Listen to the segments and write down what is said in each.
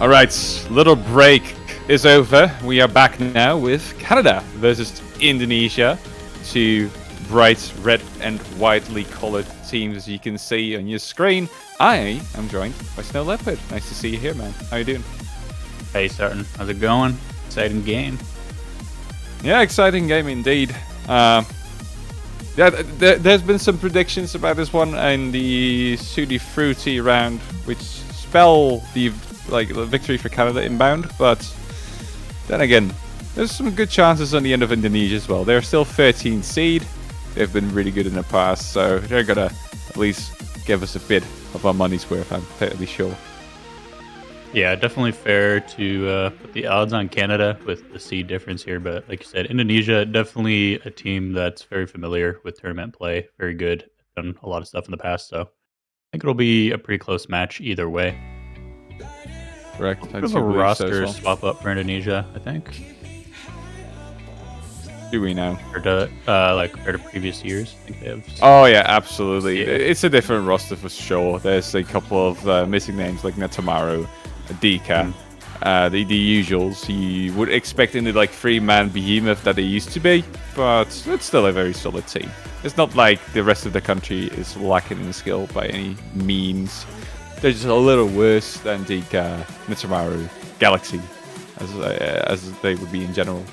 All right, little break is over. We are back now with Canada versus Indonesia. Two bright red and whitely colored teams, as you can see on your screen. I am joined by Snow Leopard. Nice to see you here, man. How you doing? Hey, Sutton. How's it going? Exciting game. Yeah, exciting game indeed. There's been some predictions about this one in the Tutti Frutti round, which spell the victory for Canada inbound. But then again, there's some good chances on the end of Indonesia as well. They're still 13th seed. They've been really good in the past, so they're gonna at least give us a bit of our money's worth. I'm fairly sure. Yeah, definitely fair to put the odds on Canada with the seed difference here. But like you said, Indonesia, definitely a team that's very familiar with tournament play. Very good. Done a lot of stuff in the past. So I think it'll be a pretty close match either way. Correct. A bit of a roster swap up for Indonesia, I think. Do we now? Compared to previous years? I think they have. Oh yeah, absolutely. It's a different roster for sure. There's a couple of missing names like Netamaru, Dika, the usuals you would expect in the three-man behemoth that they used to be, but it's still a very solid team. It's not like the rest of the country is lacking in skill by any means. They're just a little worse than Dika, Netamaru, Galaxy, as they would be in general.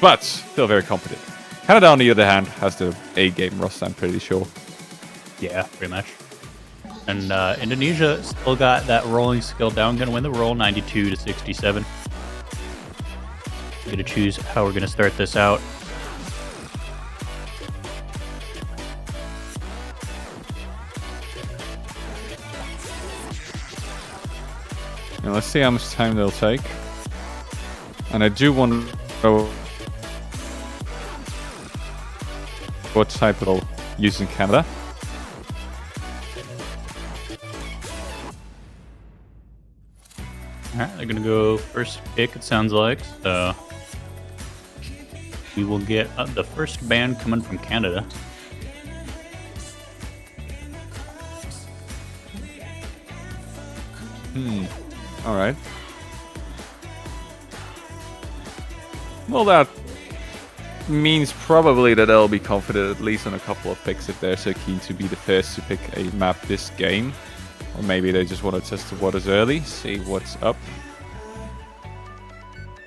But still very competent. Canada, on the other hand, has the A-game roster, I'm pretty sure. Yeah, pretty much. And Indonesia still got that rolling skill down. Going to win the roll 92-67. We're going to choose how we're going to start this out. Now let's see how much time they'll take. And I do want to know what type they'll use in Canada. Alright, they're going to go first pick, it sounds like. So we will get the first ban coming from Canada. Alright. Well, that means probably that they'll be confident at least on a couple of picks if they're so keen to be the first to pick a map this game. Or maybe they just want to test the waters early, see what's up.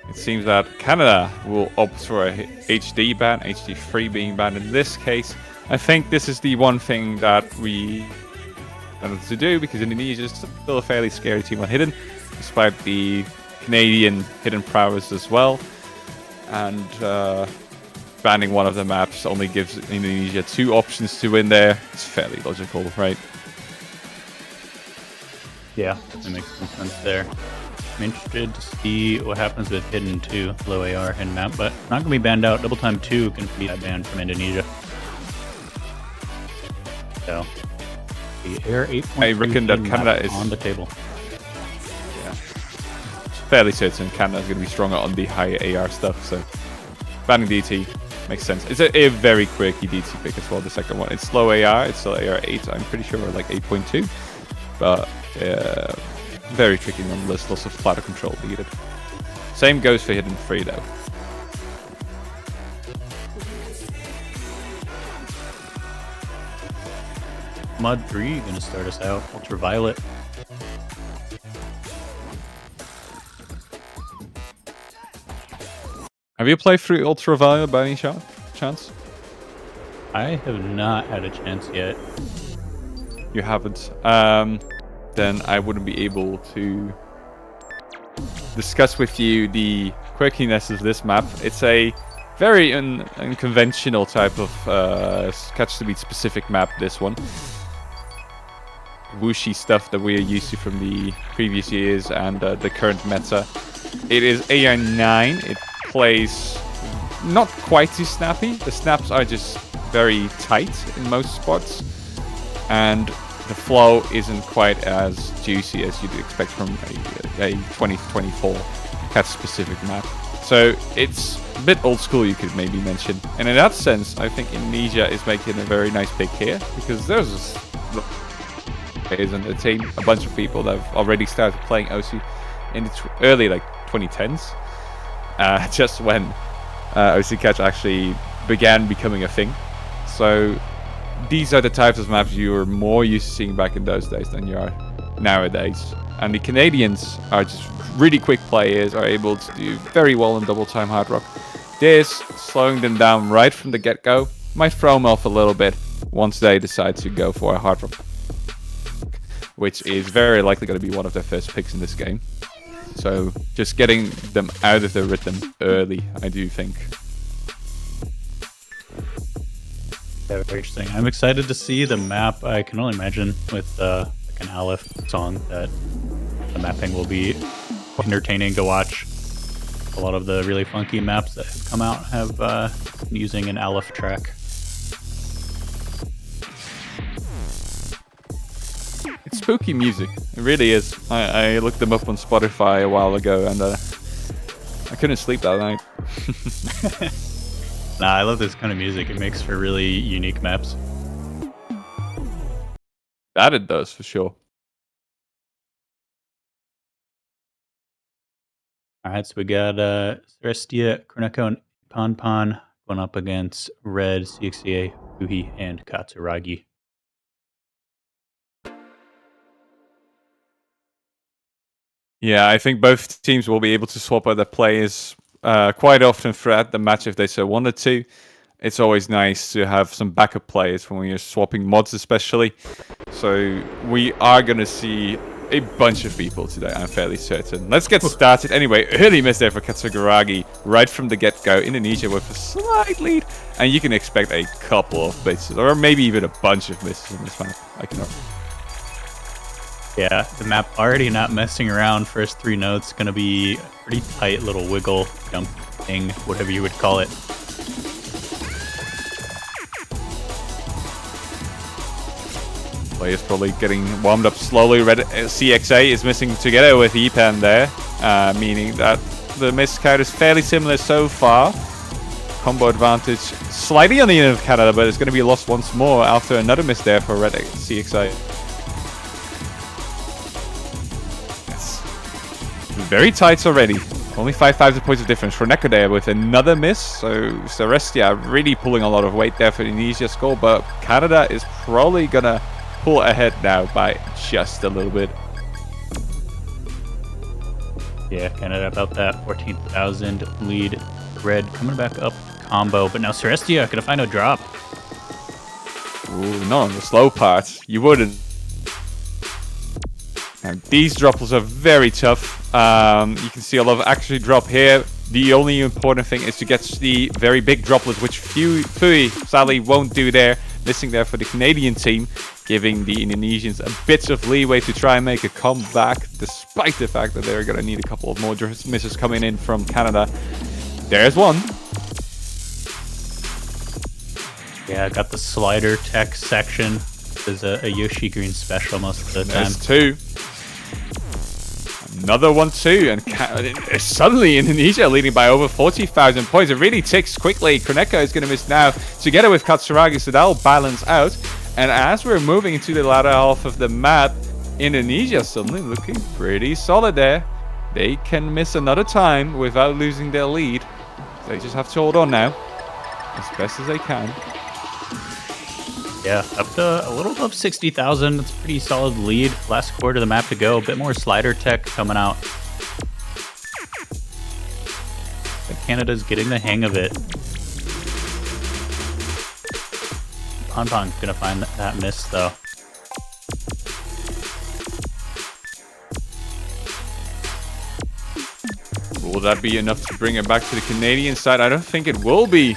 It seems that Canada will opt for a HD ban, HD3 being banned in this case. I think this is the one thing that we wanted to do, because Indonesia is still a fairly scary team on Hidden, despite the Canadian Hidden prowess as well. And banning one of the maps only gives Indonesia two options to win there. It's fairly logical, right? Yeah, that makes some sense there. I'm interested to see what happens with Hidden 2, low AR and map, but not going to be banned out. Double Time 2 can be banned from Indonesia. So, the Air 8.2 I reckon that Canada is on the table. Yeah, fairly certain Canada is going to be stronger on the higher AR stuff, so banning DT makes sense. It's a very quirky DT pick as well, the second one. It's low AR, it's still AR 8, I'm pretty sure, like 8.2, but very tricky nonetheless, lots of platter control needed. Same goes for Hidden 3 though. Mud 3 going to start us out. Ultraviolet. Have you played through Ultraviolet by any chance? I have not had a chance yet. You haven't. Then I wouldn't be able to discuss with you the quirkiness of this map. It's a very unconventional type of catch to beat specific map, this one. Whooshy stuff that we are used to from the previous years and the current meta. It is AR9. It plays not quite too snappy. The snaps are just very tight in most spots. And the flow isn't quite as juicy as you'd expect from a 2024 catch-specific map. So it's a bit old school, you could maybe mention. And in that sense, I think Indonesia is making a very nice pick here, because there's players on the team, a bunch of people that have already started playing OC in the early like 2010s, just when OC Catch actually began becoming a thing. So these are the types of maps you were more used to seeing back in those days than you are nowadays. And the Canadians are just really quick players, are able to do very well in double time hard rock. This, slowing them down right from the get-go, might throw them off a little bit once they decide to go for a hard rock, which is very likely going to be one of their first picks in this game. So just getting them out of the rhythm early, I do think. Yeah, very interesting. I'm excited to see the map. I can only imagine with like an Aleph song that the mapping will be entertaining to watch. A lot of the really funky maps that have come out have been using an Aleph track. It's spooky music. It really is. I looked them up on Spotify a while ago, and I couldn't sleep that night. Nah, I love this kind of music. It makes for really unique maps. That it does, for sure. Alright, so we got Celestia, Kroneko, and Ponpon going up against Red, CXCA, Fuhi, and Katsuragi. Yeah, I think both teams will be able to swap out their players quite often throughout the match if they so wanted to. It's always nice to have some backup players when you're swapping mods especially. So we are going to see a bunch of people today, I'm fairly certain. Let's get started. Anyway, early miss there for Katsuragi right from the get-go. Indonesia with a slight lead. And you can expect a couple of misses, or maybe even a bunch of misses in this map. I can know. Yeah, the map already not messing around. First 3 notes going to be a pretty tight little wiggle, jump thing, whatever you would call it. Players probably getting warmed up slowly. Red CXA is missing together with EPAN there, meaning that the miss count is fairly similar so far. Combo advantage slightly on the end of Canada, but it's going to be lost once more after another miss there for Red CXA. Very tight already. Only 5,000 points of difference for Neko there with another miss. So Celestia really pulling a lot of weight there for the Indonesia score. But Canada is probably going to pull ahead now by just a little bit. Yeah, Canada about that 14,000 lead. Red coming back up combo. But now Celestia going to find a drop. Ooh, not on the slow part. You wouldn't. And these droppers are very tough. You can see a lot of actually drop here. The only important thing is to get the very big droplets, which Fui sadly won't do there. Missing there for the Canadian team, giving the Indonesians a bit of leeway to try and make a comeback, despite the fact that they're going to need a couple of more misses coming in from Canada. There's one. Yeah, got the slider tech section. There's a Yoshi Green special most of the time. There's 2. Another one too, and suddenly Indonesia leading by over 40,000 points. It really ticks quickly. Kroneko is going to miss now, together with Katsuragi, so that'll balance out. And as we're moving into the latter half of the map, Indonesia suddenly looking pretty solid there. They can miss another time without losing their lead. They just have to hold on now, as best as they can. Yeah, up to a little above 60,000. It's a pretty solid lead. Last quarter of the map to go. A bit more slider tech coming out. But Canada's getting the hang of it. Ponpon's gonna find that miss though. Will that be enough to bring it back to the Canadian side? I don't think it will be.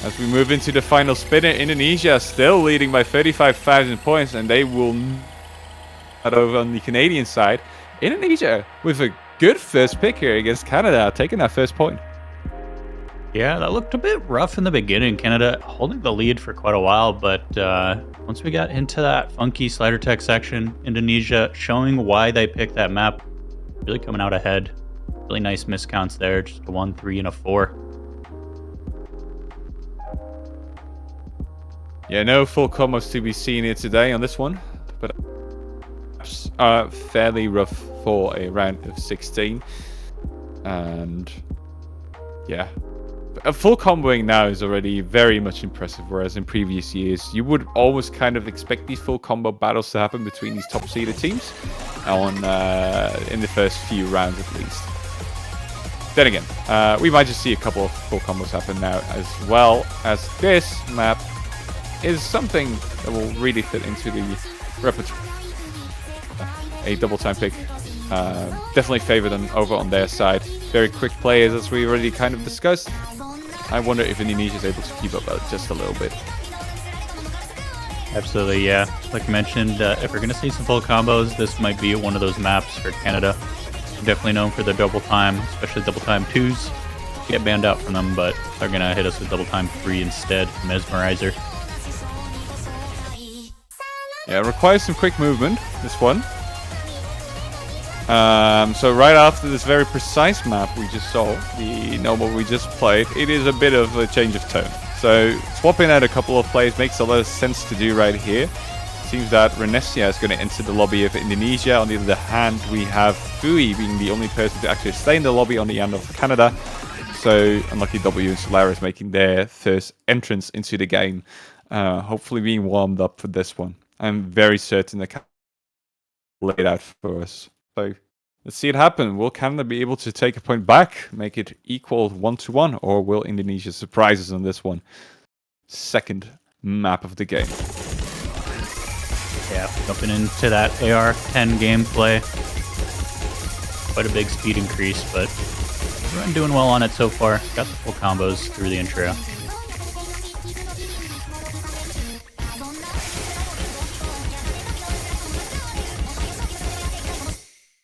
As we move into the final spinner, Indonesia still leading by 35,000 points, and they will head over on the Canadian side. Indonesia with a good first pick here against Canada, taking that first point. Yeah, that looked a bit rough in the beginning. Canada holding the lead for quite a while, but once we got into that funky slider tech section, Indonesia showing why they picked that map, really coming out ahead. Really nice miscounts there, just a 1, 3, and a 4. Yeah, no full combos to be seen here today on this one, but are fairly rough for a round of 16. And yeah, a full comboing now is already very much impressive, whereas in previous years you would always kind of expect these full combo battles to happen between these top seeded teams in the first few rounds at least. Then again, we might just see a couple of full combos happen now, as well as this map is something that will really fit into the repertoire. A double time pick, definitely favored over on their side. Very quick players, as we already kind of discussed. I wonder if Indonesia is able to keep up just a little bit. Absolutely, yeah. Like I mentioned, if we're going to see some full combos, this might be one of those maps for Canada. Definitely known for their double time, especially double time 2s. Get banned out from them, but they're going to hit us with double time 3 instead. Mesmerizer. Yeah, it requires some quick movement, this one. So right after this very precise map we just saw, the normal we just played, it is a bit of a change of tone. So swapping out a couple of plays makes a lot of sense to do right here. Seems that Renesia is going to enter the lobby of Indonesia. On the other hand, we have Fui being the only person to actually stay in the lobby on the end of Canada. So Unlucky W and Solaris making their first entrance into the game. Hopefully being warmed up for this one. I'm very certain that Canada laid out for us. So let's see it happen. Will Canada be able to take a point back, make it equal 1-1, or will Indonesia surprise us on this one? Second map of the game. Yeah, jumping into that AR-10 gameplay. Quite a big speed increase, but we're doing well on it so far. Got the full combos through the intro.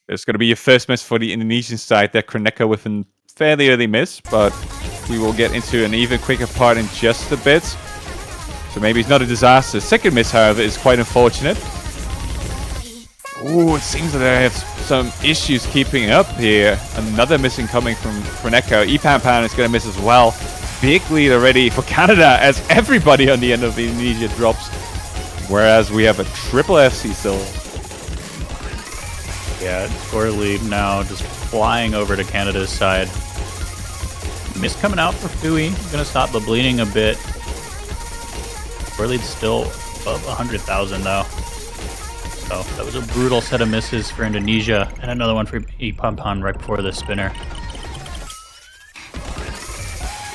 It's going to be your first miss for the Indonesian side there. Kroneka with a fairly early miss, but we will get into an even quicker part in just a bit. So maybe it's not a disaster. Second miss, however, is quite unfortunate. Ooh, it seems that they have some issues keeping up here. Another missing coming from Kroneka. Epampan is going to miss as well. Big lead already for Canada as everybody on the end of Indonesia drops. Whereas we have a triple FC still. Yeah, score lead now just flying over to Canada's side. Miss coming out for Fui. Gonna stop the bleeding a bit. Score lead's still above 100,000 though. So that was a brutal set of misses for Indonesia. And another one for Epampan right before the spinner.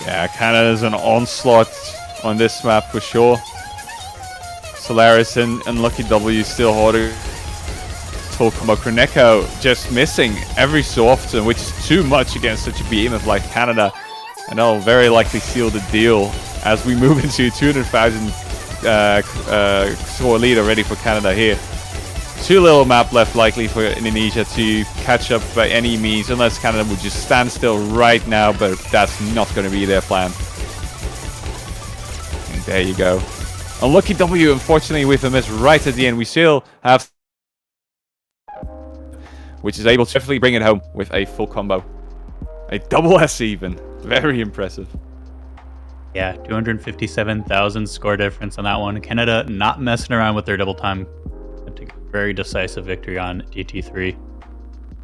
Yeah, Canada's an onslaught on this map for sure. Solaris and Unlucky W still holding. Talking about Kroneka just missing every so often, which is too much against such a behemoth like Canada. And that'll very likely seal the deal as we move into 200,000 score lead already for Canada here. Too little map left likely for Indonesia to catch up by any means, unless Canada would just stand still right now, but that's not going to be their plan. And there you go. Unlucky W, unfortunately, with a miss right at the end. We still have, which is able to definitely bring it home with a full combo. A double S even. Very impressive. Yeah, 257,000 score difference on that one. Canada not messing around with their double time. Take a very decisive victory on GT3.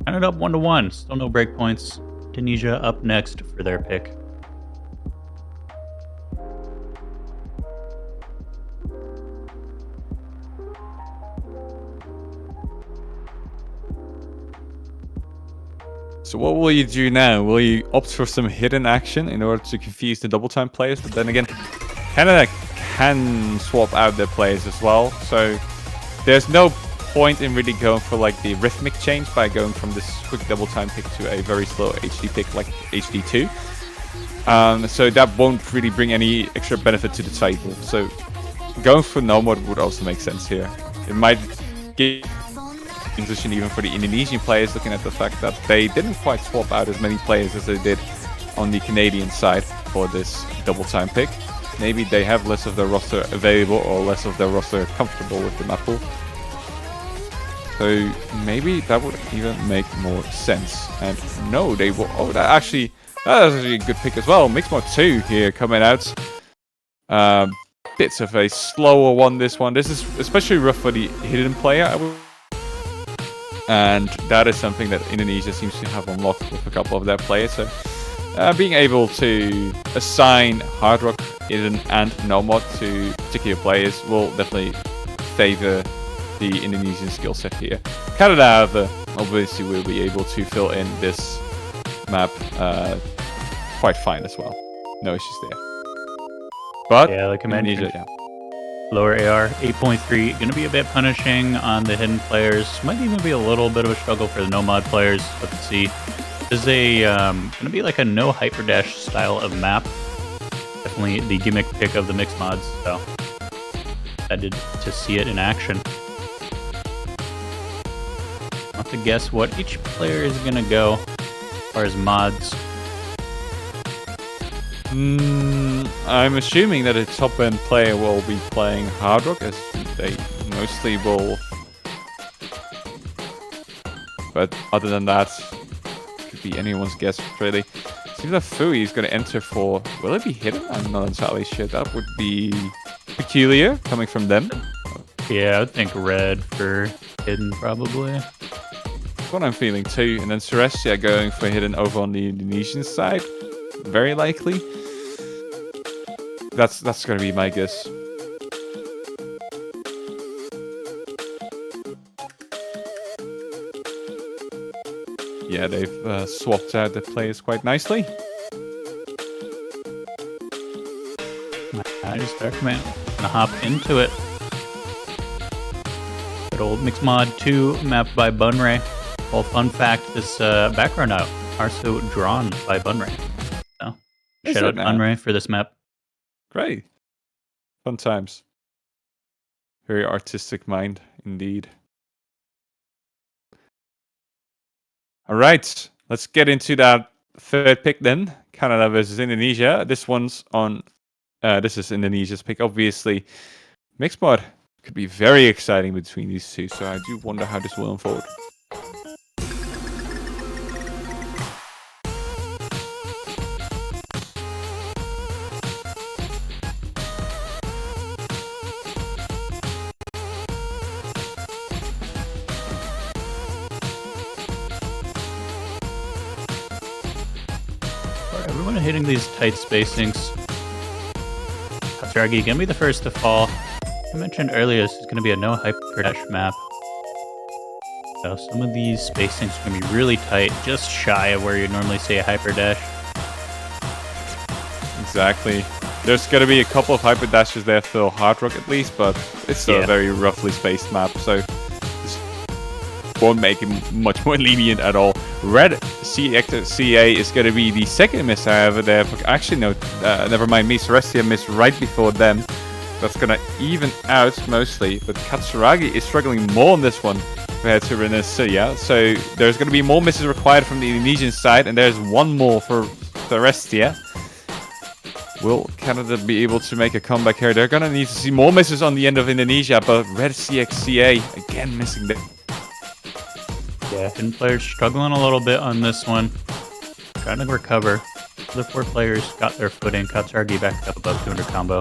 Canada up 1-1. Still no breakpoints. Indonesia up next for their pick. So what will you do now? Will you opt for some hidden action in order to confuse the double time players? But then again, Canada can swap out their players as well. So there's no point in really going for like the rhythmic change by going from this quick double time pick to a very slow HD pick like HD2. So that won't really bring any extra benefit to the table. So going for no mode would also make sense here. It might give transition even for the Indonesian players, looking at the fact that they didn't quite swap out as many players as they did on the Canadian side for this double time pick. Maybe they have less of their roster available or less of their roster comfortable with the map pool. So maybe that would even make more sense. And no, they will. Oh, that was actually a good pick as well. Mix Mode 2 here coming out. Bits of a slower one. This is especially rough for the hidden player. And that is something that Indonesia seems to have unlocked with a couple of their players. So being able to assign Hard Rock, Eden, and Nomad to particular players will definitely favor the Indonesian skill set here. Canada, however, obviously will be able to fill in this map quite fine as well. No issues there. But yeah, like I mentioned, Indonesia, lower AR 8.3 going to be a bit punishing on the hidden players. Might even be a little bit of a struggle for the Nomad players. Let's see. This is a going to be like a no hyperdash style of map. Definitely the gimmick pick of the mixed mods. So excited to see it in action. I'll have to guess what each player is going to go as far as mods. I'm assuming that a top end player will be playing Hard Rock, as they mostly will. But other than that, could be anyone's guess, really. Seems like Fui is going to enter for... Will it be hidden? I'm not entirely sure. That would be peculiar, coming from them. Yeah, I would think red for hidden, probably. That's what I'm feeling too. And then Celestia going for hidden over on the Indonesian side. Very likely. That's going to be my guess. Yeah, they've swapped out the players quite nicely. Nice, Darkman. Gonna hop into it. Good old Mixed Mod 2 mapped by Bunray. Well, fun fact, this background out also drawn by Bunray. So, shout out Bunray for this map. Great. Fun times. Very artistic mind, indeed. All right, let's get into that third pick then. Canada versus Indonesia. This one's on... this is Indonesia's pick, obviously. Mixed mod could be very exciting between these two, so I do wonder how this will unfold. Everyone hitting these tight spacings. Katsuragi gonna be the first to fall. I mentioned earlier this is gonna be a no hyperdash map. So some of these spacings are gonna be really tight, just shy of where you normally see a hyperdash. Exactly. There's gonna be a couple of hyperdashes there for Hard Rock at least, but it's still a very roughly spaced map, so this won't make it much more lenient at all. Red CA is going to be the second miss, however. Actually, no, never mind. Celestia missed right before them. That's going to even out mostly. But Katsuragi is struggling more on this one compared to Renesia. So there's going to be more misses required from the Indonesian side. And there's one more for Celestia. Will Canada be able to make a comeback here? They're going to need to see more misses on the end of Indonesia. But Red CXCA again missing there. Yeah, hidden players struggling a little bit on this one. Trying to recover. The four players got their footing. Katsuragi back up above 200 combo.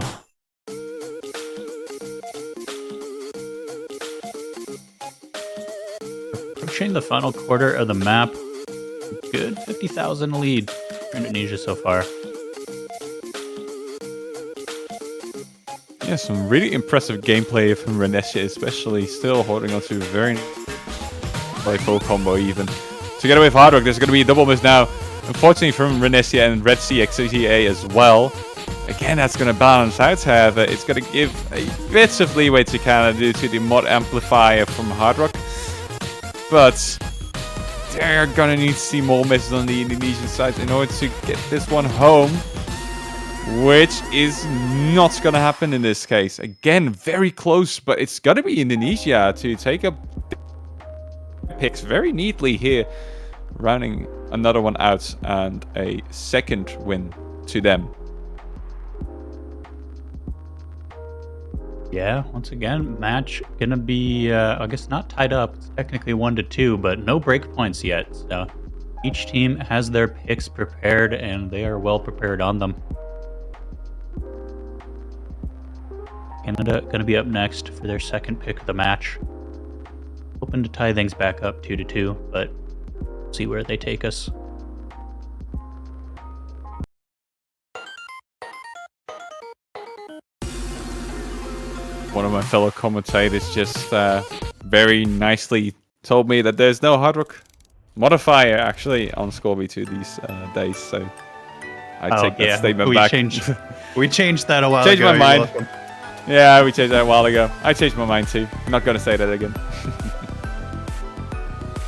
Approaching the final quarter of the map. Good 50,000 lead for Indonesia so far. Yeah, some really impressive gameplay from Renesia, especially still holding on to very by full combo even. Together with Hard Rock, there's going to be a double miss now. Unfortunately from Renesia and Red CXCA as well. Again, that's going to balance out, however. It's going to give a bit of leeway to Canada due to the mod amplifier from Hard Rock. But they're going to need to see more misses on the Indonesian side in order to get this one home. Which is not going to happen in this case. Again, very close, but it's going to be Indonesia to take up picks very neatly here, rounding another one out and a second win to them. Yeah, once again, match gonna be I guess not tied up. It's technically 1-2, but no breakpoints yet. So each team has their picks prepared and they are well prepared on them. Canada gonna be up next for their second pick of the match. hoping to tie things back up 2-2, but see where they take us. One of my fellow commentators just very nicely told me that there's no hard rock modifier actually on Scorby2 these days, so I take that statement back. We changed that a while ago. Changed my mind. Welcome. Yeah, we changed that a while ago. I changed my mind too. I'm not going to say that again.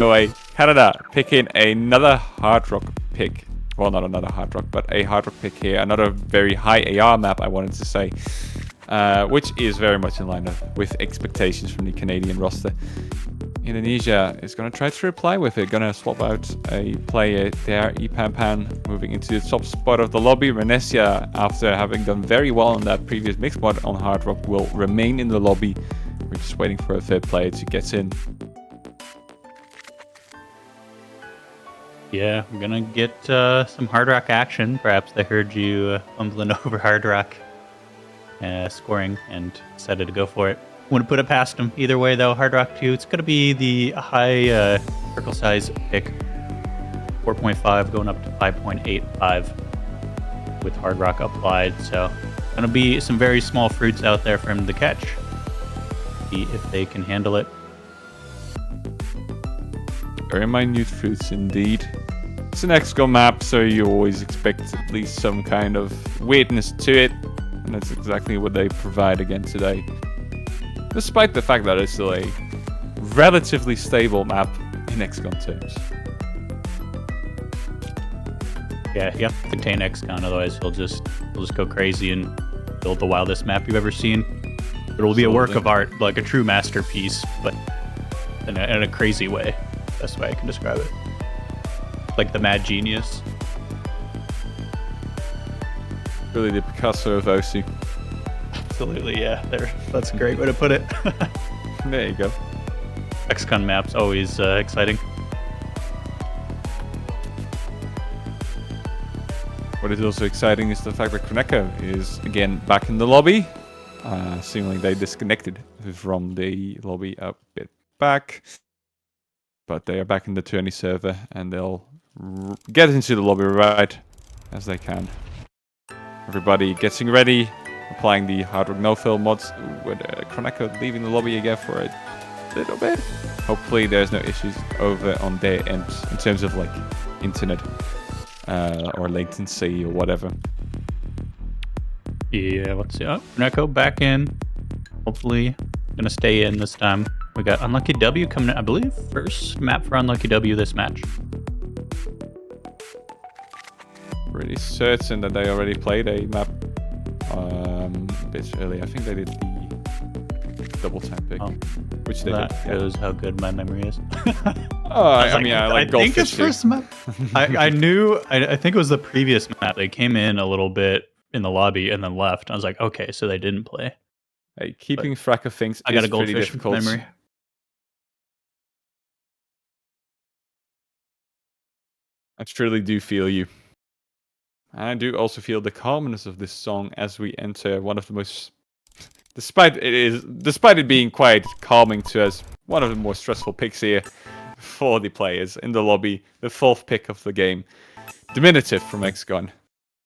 No way. Canada picking another hard rock pick. Well, not another hard rock, but a hard rock pick here. Another very high AR map, I wanted to say. Which is very much in line with expectations from the Canadian roster. Indonesia is going to try to reply with it. Going to swap out a player there. Ipampan moving into the top spot of the lobby. Renesia, after having done very well in that previous mixed mod on hard rock, will remain in the lobby. We're just waiting for a third player to get in. Yeah, we're going to get some hard rock action. Perhaps they heard you fumbling over hard rock. Scoring and decided to go for it. Wouldn't put it past him. Either way, though, Hard Rock 2, it's going to be the high circle size pick. 4.5 going up to 5.85 with Hard Rock applied. So, going to be some very small fruits out there for him to catch. See if they can handle it. Very minute fruits indeed. It's an XCOM map, so you always expect at least some kind of weirdness to it. And that's exactly what they provide again today. Despite the fact that it's still a relatively stable map in XCOM terms. Yeah, you have to contain XCOM, otherwise he'll just go crazy and build the wildest map you've ever seen. It will be a work of art, like a true masterpiece, but in a crazy way. That's the way I can describe it. Like the mad genius. Really the Picasso of OC. Absolutely, yeah. That's a great way to put it. There you go. XCOM maps always exciting. What is also exciting is the fact that Koneko is again back in the lobby. Seemingly they disconnected from the lobby a bit back. But they are back in the tourney server and they'll get into the lobby right as they can. Everybody getting ready, applying the hard rock no-fill mods, with Koneko leaving the lobby again for a little bit. Hopefully there's no issues over on their end in terms of like internet or latency or whatever. Yeah, let's see. Oh, Koneko back in. Hopefully gonna stay in this time. We got Unlucky W coming in, I believe, first map for Unlucky W this match. Pretty certain that they already played a map a bit early. I think they did the double time pick, which they did. That shows how good my memory is. I mean, I like think it's first map. I think it was the previous map. They came in a little bit in the lobby and then left. I was like, okay, so they didn't play. Hey, keeping track of things I got is a pretty goldfish difficult. memory. I truly do feel you. And I do also feel the calmness of this song as we enter one of the most, despite it being quite calming to us, one of the more stressful picks here for the players in the lobby, the 4th pick of the game. Diminutive from XCOM.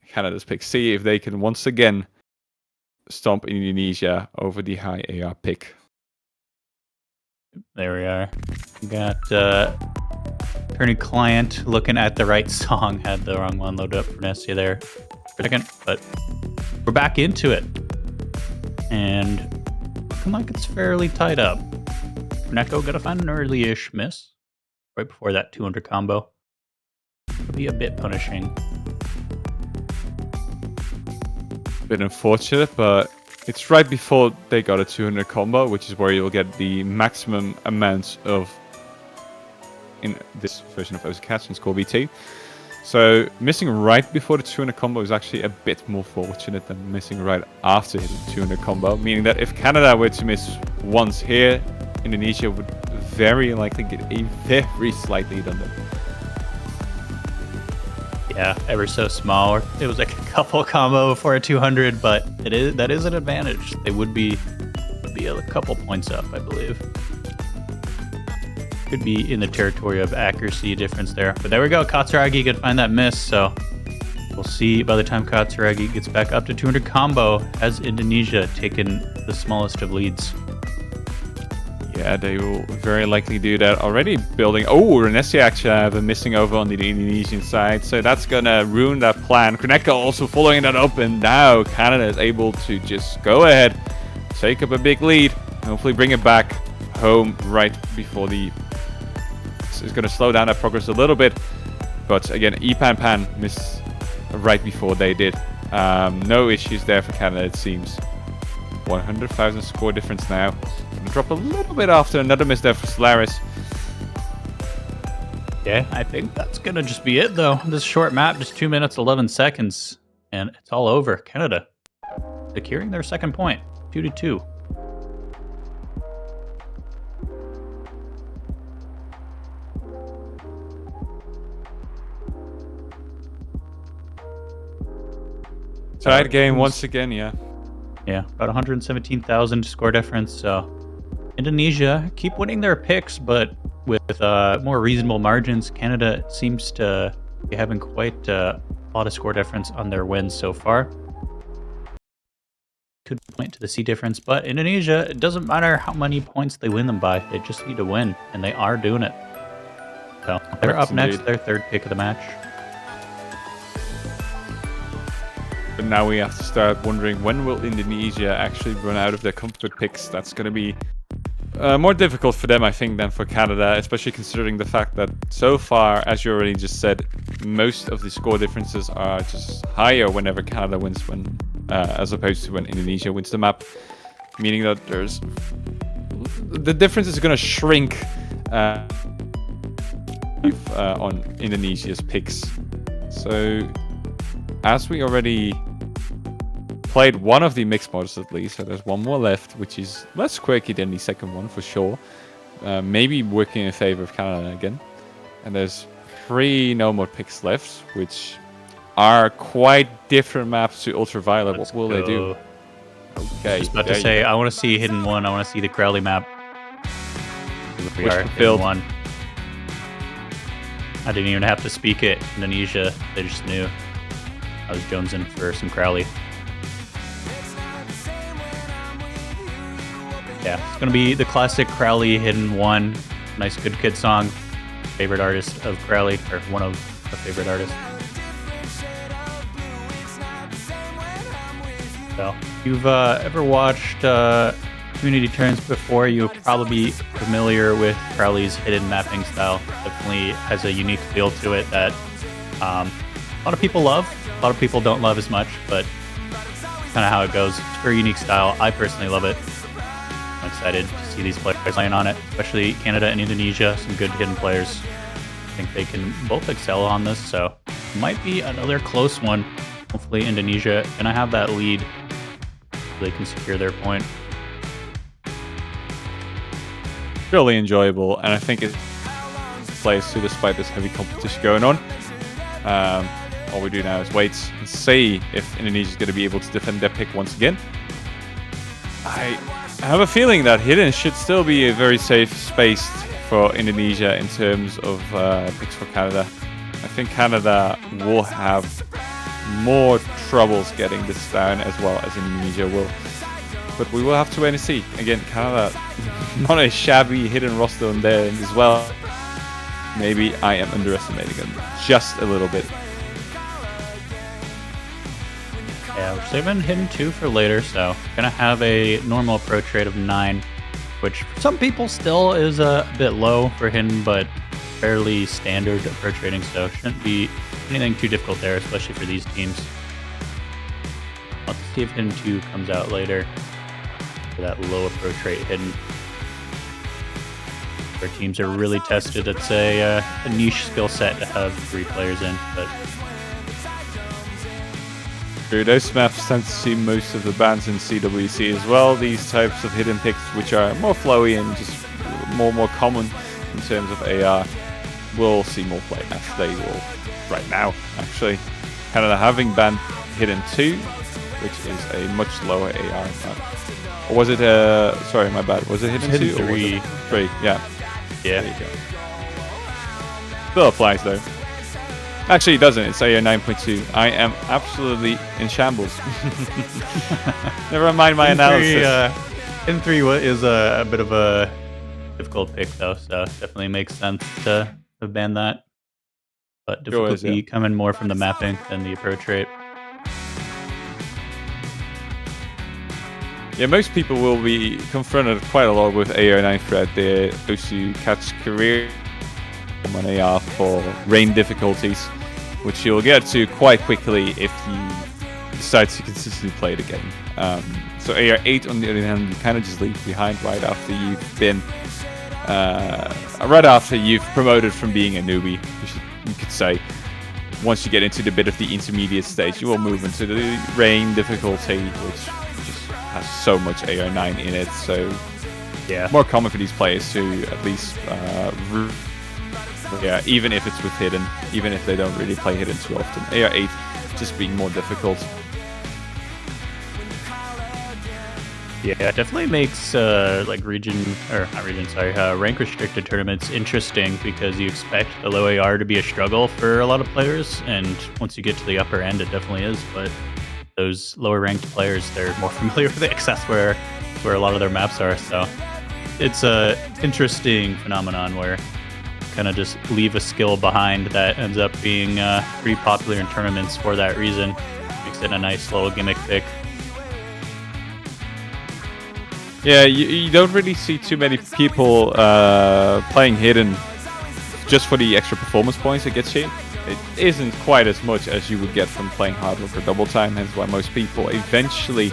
Canada's pick. See if they can once again stomp Indonesia over the high AR pick. There we are. We got attorney client looking at the right song. Had the wrong one loaded up for Nessia there for a second, but we're back into it. And looking like it's fairly tied up. Koneko gotta find an early-ish miss right before that 200 combo. It'll be a bit punishing. Bit unfortunate, but it's right before they got a 200 combo, which is where you'll get the maximum amount of in this version of OC in Score V2. So missing right before the 200 combo is actually a bit more fortunate than missing right after hitting 200 combo, meaning that if Canada were to miss once here, Indonesia would very likely get a very slight lead on them. Yeah, ever so small. It was like a couple combo for a 200, but that is an advantage. They would be a couple points up, I believe. could be in the territory of accuracy difference there. But there we go. Katsuragi could find that miss, so we'll see by the time Katsuragi gets back up to 200 combo. Has Indonesia taken the smallest of leads? Yeah, they will very likely do that. Already building. Oh, Renessi actually have a missing over on the Indonesian side, so that's gonna ruin that plan. Koneka also following that up, and now Canada is able to just go ahead, take up a big lead, and hopefully bring it back home right before the... It's gonna slow down that progress a little bit, but again, Pan missed right before they did. No issues there for Canada, it seems. 100,000 score difference now. Gonna drop a little bit after another miss there for Solaris. Yeah, I think that's gonna just be it though. This short map, just 2 minutes 11 seconds, and it's all over. Canada securing their second point, 2-2. Tied game once again, yeah. Yeah, about 117,000 score difference. So Indonesia keep winning their picks, but with more reasonable margins. Canada seems to be having quite a lot of score difference on their wins so far. Could point to the C difference, but Indonesia, it doesn't matter how many points they win them by. They just need to win, and they are doing it. So they're up next, their third pick of the match. But now we have to start wondering, when will Indonesia actually run out of their comfort picks? That's going to be more difficult for them, I think, than for Canada, especially considering the fact that so far, as you already just said, most of the score differences are just higher whenever Canada wins, as opposed to when Indonesia wins the map, meaning that the difference is going to shrink on Indonesia's picks. So, as we already played one of the mixed models at least, so there's one more left, which is less quirky than the second one for sure. Maybe working in favor of Canada again. And there's 3 no mod picks left, which are quite different maps to Ultraviolet. What will they do? Okay. I was about to say, I want to see Hidden 1. I want to see the Crowley map. Here we are, Hidden 1. I didn't even have to speak it. Indonesia, they just knew. I was jonesing for some Crowley. Yeah, it's gonna be the classic Crowley Hidden 1. Nice good kid song. Favorite artist of Crowley, or one of the favorite artists. So, if you've ever watched community turns before, you'll probably be familiar with Crowley's hidden mapping style. Definitely has a unique feel to it that a lot of people love. A lot of people don't love as much, but kind of how it goes. It's a very unique style. I personally love it. I'm excited to see these players playing on it, especially Canada and Indonesia. Some good hidden players. I think they can both excel on this, so it might be another close one. Hopefully Indonesia gonna have that lead so they can secure their point. Really enjoyable, and I think it plays too despite this heavy competition going on. All we do now is wait and see if Indonesia is going to be able to defend their pick once again. I have a feeling that Hidden should still be a very safe space for Indonesia in terms of picks for Canada. I think Canada will have more troubles getting this down as well as Indonesia will. But we will have to wait and see. Again, Canada, not a shabby Hidden roster on there as well. Maybe I am underestimating them just a little bit. Yeah, we're saving Hidden 2 for later, so gonna have a normal approach rate of 9, which for some people still is a bit low for Hidden, but fairly standard approach rating, so shouldn't be anything too difficult there, especially for these teams. Let's see if Hidden 2 comes out later for that low approach rate Hidden. Where teams are really tested, it's a niche skill set to have 3 players in, but True, those maps tend to see most of the bans in CWC as well. These types of hidden picks, which are more flowy and just more common in terms of AR, will see more play as they will right now. Actually, Canada having banned Hidden 2, which is a much lower AR map. Or was it? Sorry, my bad. Was it Hidden 2 or was it 3? Yeah. Yeah. There you go. Still applies though. Actually, it doesn't. It's AO 9.2. I am absolutely in shambles. Never mind my analysis. In 3 is a bit of a difficult pick, though, so definitely makes sense to ban that. But Sure is, yeah. difficulty coming more from the mapping than the approach rate. Yeah, most people will be confronted quite a lot with AO9 threat. Those who catch career when they are for rain difficulties, which you'll get to quite quickly if you decide to consistently play the game. So AR8, on the other hand, you kind of just leave behind right after you've been, right after you've promoted from being a newbie, you could say. Once you get into the bit of the intermediate stage, you will move into the rain difficulty, which just has so much AR9 in it. So yeah, more common for these players to at least, yeah, even if it's with hidden, even if they don't really play hidden too often. AR8 just being more difficult. Yeah, it definitely makes like rank restricted tournaments interesting because you expect the low AR to be a struggle for a lot of players, and once you get to the upper end, it definitely is. But those lower ranked players, they're more familiar with the access where a lot of their maps are. So it's a interesting phenomenon where kind of just leave a skill behind that ends up being pretty popular in tournaments for that reason. Makes it a nice little gimmick pick. Yeah, you don't really see too many people playing hidden just for the extra performance points it gets you. It isn't quite as much as you would get from playing hard rock or double time, hence why most people eventually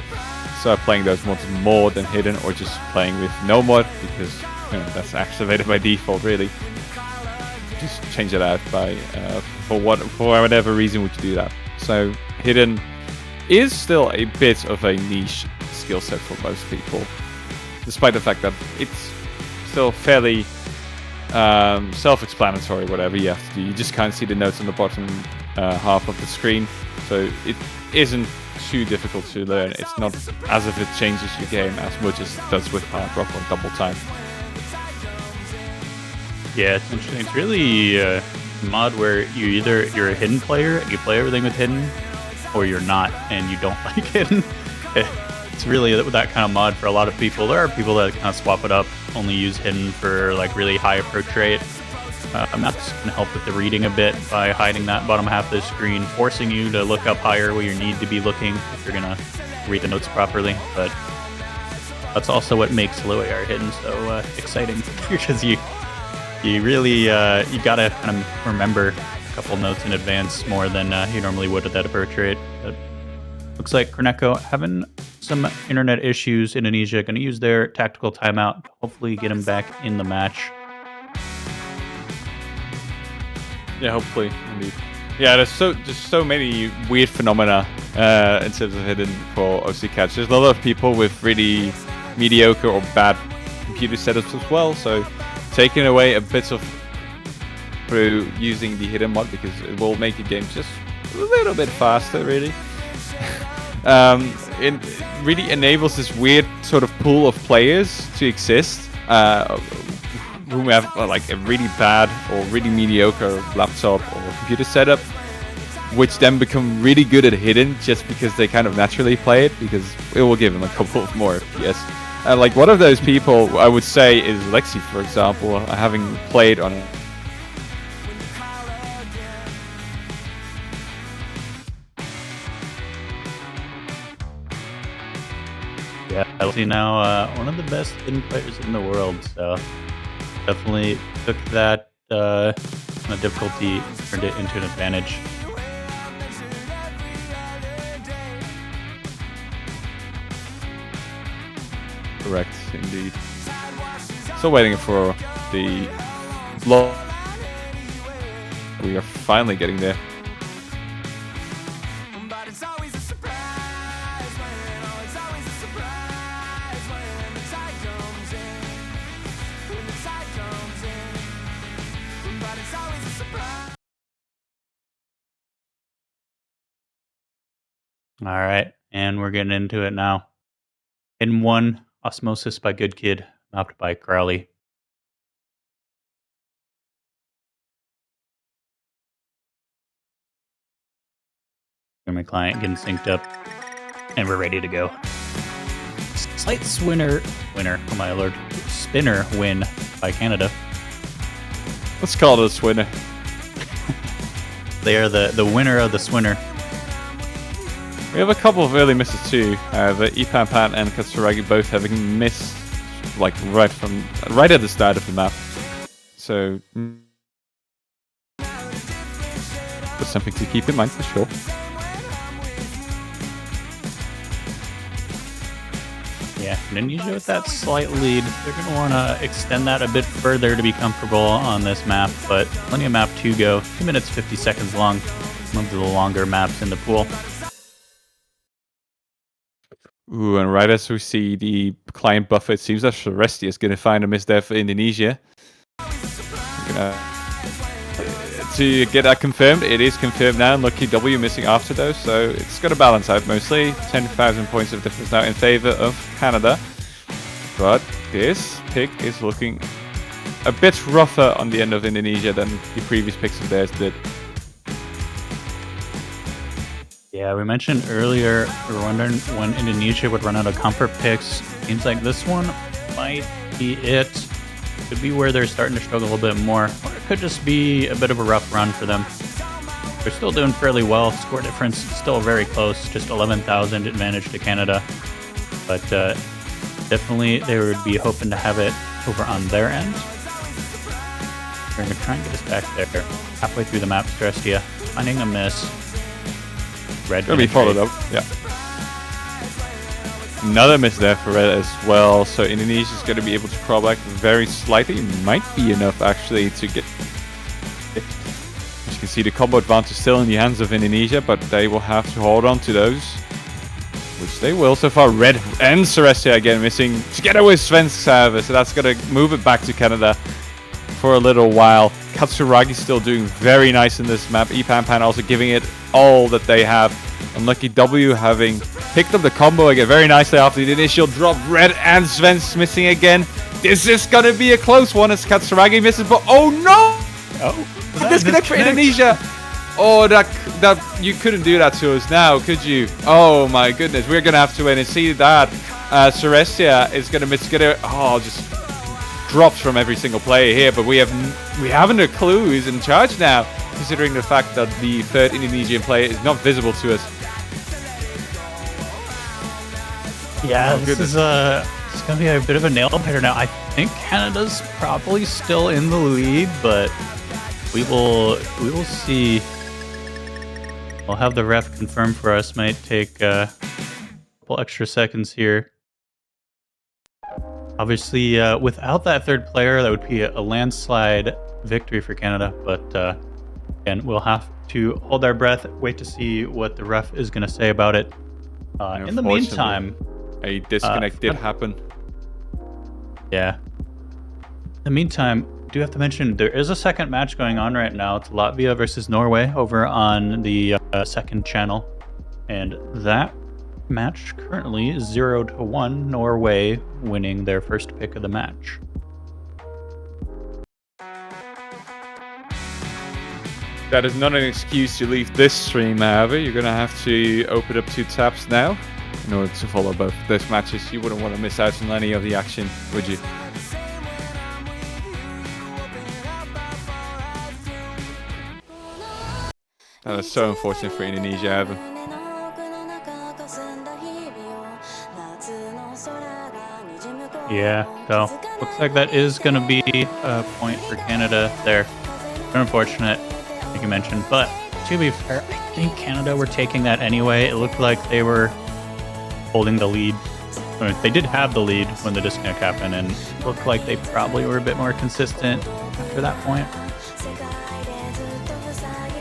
start playing those mods more than hidden, or just playing with no mod, because that's activated by default really. Just change it out by for whatever reason would you do that. So hidden is still a bit of a niche skill set for most people, despite the fact that it's still fairly self-explanatory. Whatever you have to do, you just can't see the notes on the bottom half of the screen, so it isn't too difficult to learn. It's not as if it changes your game as much as it does with hard rock or double time. Yeah, it's interesting. It's really a mod where you're a hidden player and you play everything with hidden, or you're not and you don't like hidden. It's really that kind of mod for a lot of people. There are people that kind of swap it up, only use hidden for like really high approach rate. Maps can help with the reading a bit by hiding that bottom half of the screen, forcing you to look up higher where you need to be looking if you're gonna read the notes properly. But that's also what makes low AR hidden so exciting, because you really you gotta kind of remember a couple notes in advance more than you normally would at that approach rate. But looks like Korneko having some internet issues. Indonesia going to use their tactical timeout to hopefully get him back in the match. Yeah, hopefully, indeed. Yeah, there's just so many weird phenomena in terms of hidden for OC Catch. There's a lot of people with really mediocre or bad computer setups as well, so taking away a bit of through using the hidden mod, because it will make the game just a little bit faster, really. It really enables this weird sort of pool of players to exist who have like a really bad or really mediocre laptop or computer setup, which then become really good at hidden just because they kind of naturally play it, because it will give them a couple of more FPS. Like one of those people I would say is Lexi, for example, having played on it. Yeah, Lexi now one of the best hidden players in the world, so definitely took that kind of difficulty, turned it into an advantage. Correct, indeed. Still waiting for the block. We are finally getting there. All right, and we're getting into it now. In one, Osmosis by Good Kid, mapped by Crowley. My client getting synced up, and we're ready to go. Slight spinner, oh my lord, spinner win by Canada. Let's call it a swinner. They are the winner of the swinner. We have a couple of early misses too. The Ipampan and Katsuragi both having missed, like right at the start of the map. So that's something to keep in mind for sure. Yeah, Indonesia with that slight lead. They're going to want to extend that a bit further to be comfortable on this map, but plenty of map to go. 2 minutes 50 seconds long. Move to the longer maps in the pool. Ooh, and right as we see the client buffer, it seems that Sharesti is going to find a miss there for Indonesia. To get that confirmed, it is confirmed now. Lucky W missing after those, so it's got to balance out mostly. 10,000 points of difference now in favor of Canada. But this pick is looking a bit rougher on the end of Indonesia than the previous picks of theirs did. Yeah, we mentioned earlier we were wondering when Indonesia would run out of comfort picks. Seems like this one might be it. Could be where they're starting to struggle a little bit more, or it could just be a bit of a rough run for them. They're still doing fairly well. Score difference still very close, just 11,000 advantage to Canada. But definitely they would be hoping to have it over on their end. We're going to try and get us back there. Halfway through the map, Strestia, finding a miss. Red Gonna be followed up, yeah. Another miss there for Red as well, so Indonesia's going to be able to crawl back very slightly. Might be enough actually to get... As you can see, the combo advantage is still in the hands of Indonesia, but they will have to hold on to those. Which they will. So far, Red and Cerestia again missing together with Sven's service, so that's going to move it back to Canada for a little while. Katsuragi still doing very nice in this map. Ipampan also giving it all that they have. And Lucky W having picked up the combo again very nicely after the initial drop. Red and Sven's missing again. This is going to be a close one as Katsuragi misses, but oh no! Oh, disconnect for Indonesia. Oh, that you couldn't do that to us now, could you? Oh my goodness, we're going to have to win and see that. Cerestia is going to miss. Just drops from every single player here, but we haven't a clue who's in charge now, considering the fact that the third Indonesian player is not visible to us. Yeah, this is going to be a bit of a nail biter now. I think Canada's probably still in the lead, but we will see. We'll have the ref confirm for us. Might take a couple extra seconds here. Obviously, without that third player, that would be a landslide victory for Canada. But again, we'll have to hold our breath, wait to see what the ref is going to say about it. In the meantime, a disconnect did happen. Yeah. In the meantime, I do have to mention there is a second match going on right now. It's Latvia versus Norway over on the second channel, and that match currently is 0-1. Norway winning their first pick of the match. That is not an excuse to leave this stream, however. You're going to have to open up 2 tabs now in order to follow both those matches. You wouldn't want to miss out on any of the action, would you? That is so unfortunate for Indonesia, however. Yeah, so looks like that is going to be a point for Canada there. Unfortunate, like you mentioned, but to be fair, I think Canada were taking that anyway. It looked like they were holding the lead. I mean, they did have the lead when the disconnect happened, and it looked like they probably were a bit more consistent after that point.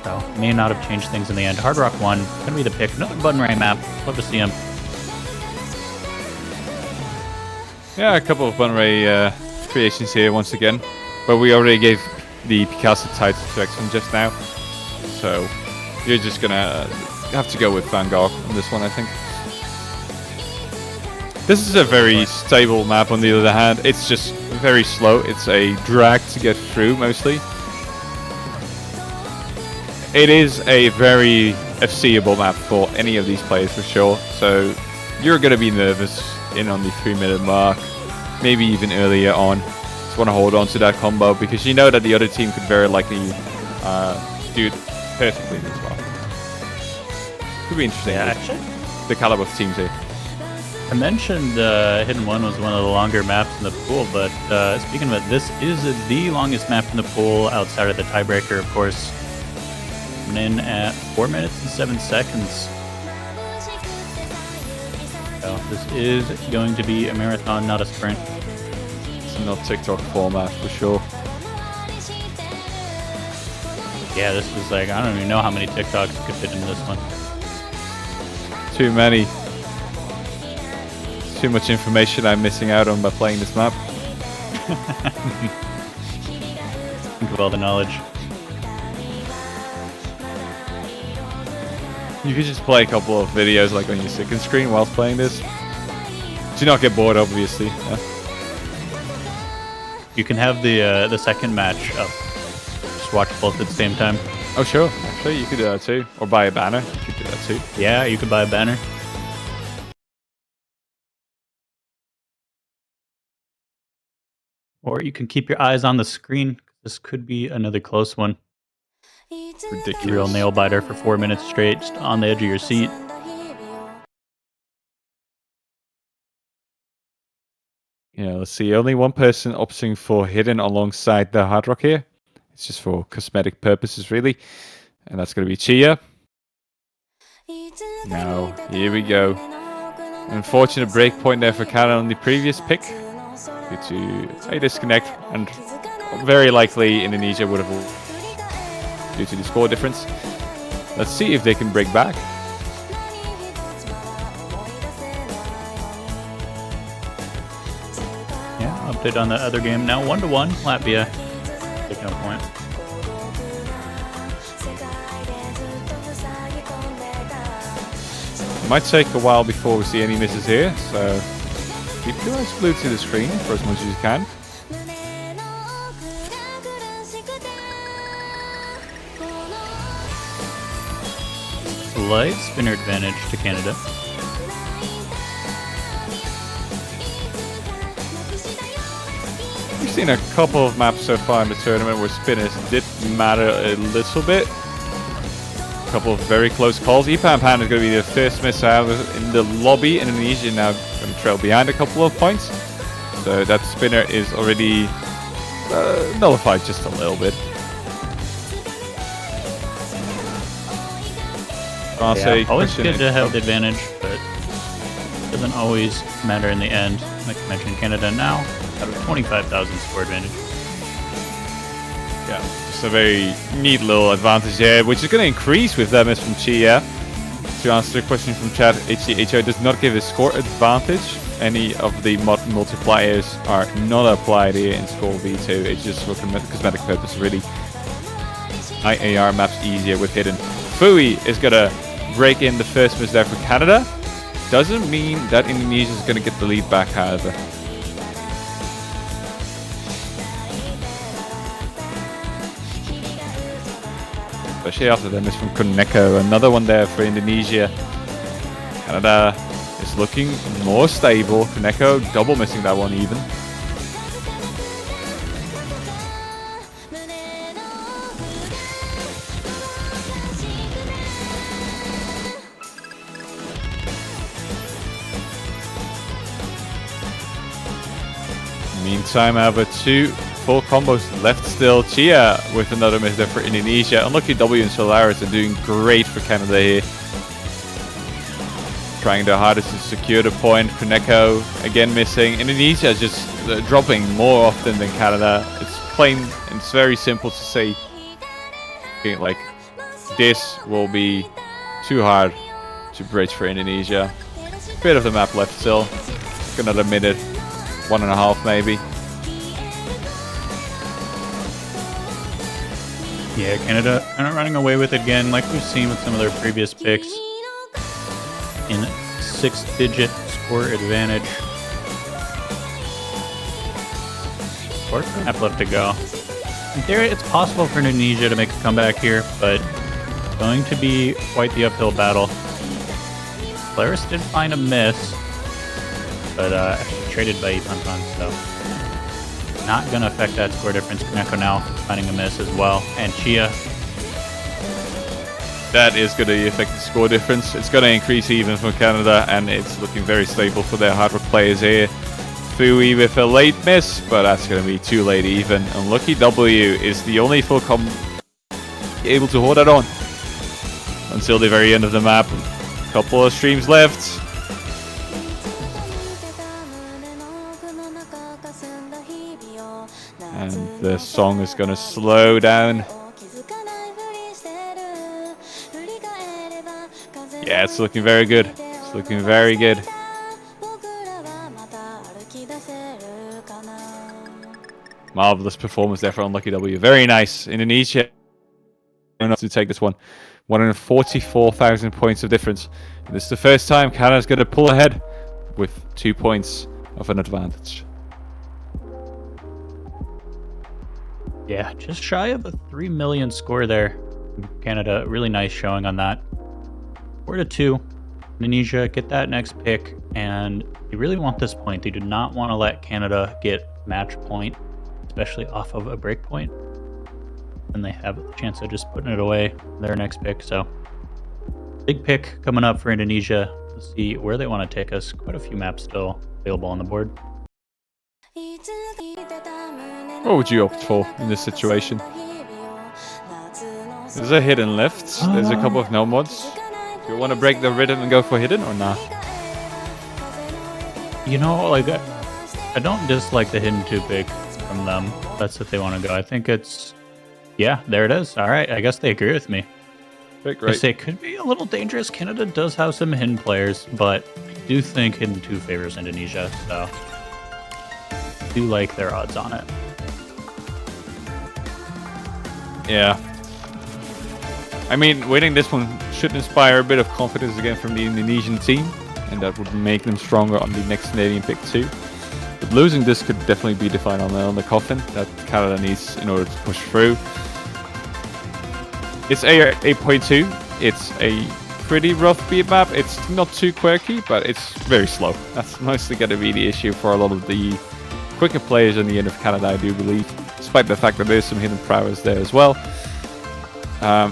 So, may not have changed things in the end. Hard Rock 1, going to be the pick. Another Button Ray map. Love to see him. Yeah, a couple of Button Ray creations here once again. But we already gave the Picasso title to X1 just now. So, you're just going to have to go with Van Gogh on this one, I think. This is a very stable map on the other hand. It's just very slow. It's a drag to get through, mostly. It is a very FCable map for any of these players for sure. So you're going to be nervous in on the 3-minute mark, maybe even earlier on. Just want to hold on to that combo because you know that the other team could very likely do it perfectly as well. Could be interesting. Yeah, actually, the caliber of teams here. I mentioned Hidden 1 was one of the longer maps in the pool, but speaking of it, this is the longest map in the pool outside of the tiebreaker, of course. Coming in at 4 minutes and 7 seconds. So this is going to be a marathon, not a sprint. It's not TikTok format for sure. Yeah, this is like, I don't even know how many TikToks you could fit into this one. Too many. Too much information I'm missing out on by playing this map. Think of all the knowledge. You could just play a couple of videos like on your second screen whilst playing this. Do not get bored, obviously. Yeah. You can have the second match up. Just watch both at the same time. Oh sure, actually you could do that too. Or buy a banner, you could do that too. Yeah, you could buy a banner. Or you can keep your eyes on the screen. This could be another close one. Ridiculous. Real nail biter for 4 minutes straight, just on the edge of your seat. Yeah, let's see. Only one person opting for Hidden alongside the Hard Rock here. It's just for cosmetic purposes, really. And that's going to be Chia. Now, here we go. Unfortunate break point there for Canada on the previous pick. Due to a disconnect, and very likely Indonesia would have due to the score difference. Let's see if they can break back. Yeah, update on the other game. Now 1-1, Latvia taking a point. It might take a while before we see any misses here, so keep your eyes glued to the screen for as much as you can. Slight spinner advantage to Canada. We've seen a couple of maps so far in the tournament where spinners did matter a little bit. A couple of very close calls. Ipan Pan is going to be the first miss out in the lobby. Indonesia now going to trail behind a couple of points. So that spinner is already nullified just a little bit. Yeah, always good to have the advantage, but doesn't always matter in the end. Like I mentioned, Canada now have a 25,000 score advantage. Yeah, just a very neat little advantage there, which is going to increase with that miss from Chia. To answer the question from chat, HCHO does not give a score advantage. Any of the multipliers are not applied here in score V2. It's just for cosmetic purposes, really. IAR maps easier with Hidden. Fui is going to break in the first miss there for Canada. Doesn't mean that Indonesia is going to get the lead back, however. Especially after that miss from Koneko. Another one there for Indonesia. Canada is looking more stable. Koneko double missing that one even. Meantime, however, 2 full combos left still. Chia with another miss there for Indonesia. Unlucky W and Solaris are doing great for Canada here. Trying their hardest to secure the point. Koneko again missing. Indonesia is just dropping more often than Canada. It's plain, it's very simple to say. Like, this will be too hard to bridge for Indonesia. Bit of the map left still. Another minute. 1.5 maybe. Yeah, Canada kind of running away with it again, like we've seen with some of their previous picks. In 6-digit score advantage. Short map left to go. In theory, it's possible for Indonesia to make a comeback here, but Going to be quite the uphill battle. Polaris did find a miss, but actually traded by Ipanpan, so not going to affect that score difference. Kaneko now finding a miss as well. And Chia. That is going to affect the score difference. It's going to increase even for Canada, and it's looking very stable for their hard rock players here. Fui with a late miss, but that's going to be too late even. And Lucky W is the only full com able to hold that on until the very end of the map. Couple of streams left. And the song is going to slow down. Yeah, it's looking very good. It's looking very good. Marvelous performance there for Unlucky W. Very nice. Indonesia enough to take this one. 144,000 points of difference. And this is the first time Canada's going to pull ahead with 2 points of an advantage. Yeah, just shy of a 3 million score there. Canada, really nice showing on that. 4-2. Indonesia get that next pick, and they really want this point. They do not want to let Canada get match point, especially off of a break point. And they have the chance of just putting it away, their next pick. So big pick coming up for Indonesia. Let's see where they want to take us. Quite a few maps still available on the board. What would you opt for in this situation? There's a hidden left. There's a couple of no mods. Do you want to break the rhythm and go for hidden or not? You know, like I don't dislike the hidden 2 pick from them. That's what they want to go. I think it's... Yeah, there it is. All right, I guess they agree with me. Great. I say it could be a little dangerous. Canada does have some hidden players, but I do think hidden 2 favors Indonesia, so I do like their odds on it. Yeah. I mean, winning this one should inspire a bit of confidence again from the Indonesian team, and that would make them stronger on the next Canadian pick too. But losing this could definitely be defined on the coffin that Canada needs in order to push through. It's 8.2. It's a pretty rough beat map. It's not too quirky, but it's very slow. That's mostly going to be the issue for a lot of the quicker players in the end of Canada, I do believe, despite the fact that there's some hidden prowess there as well.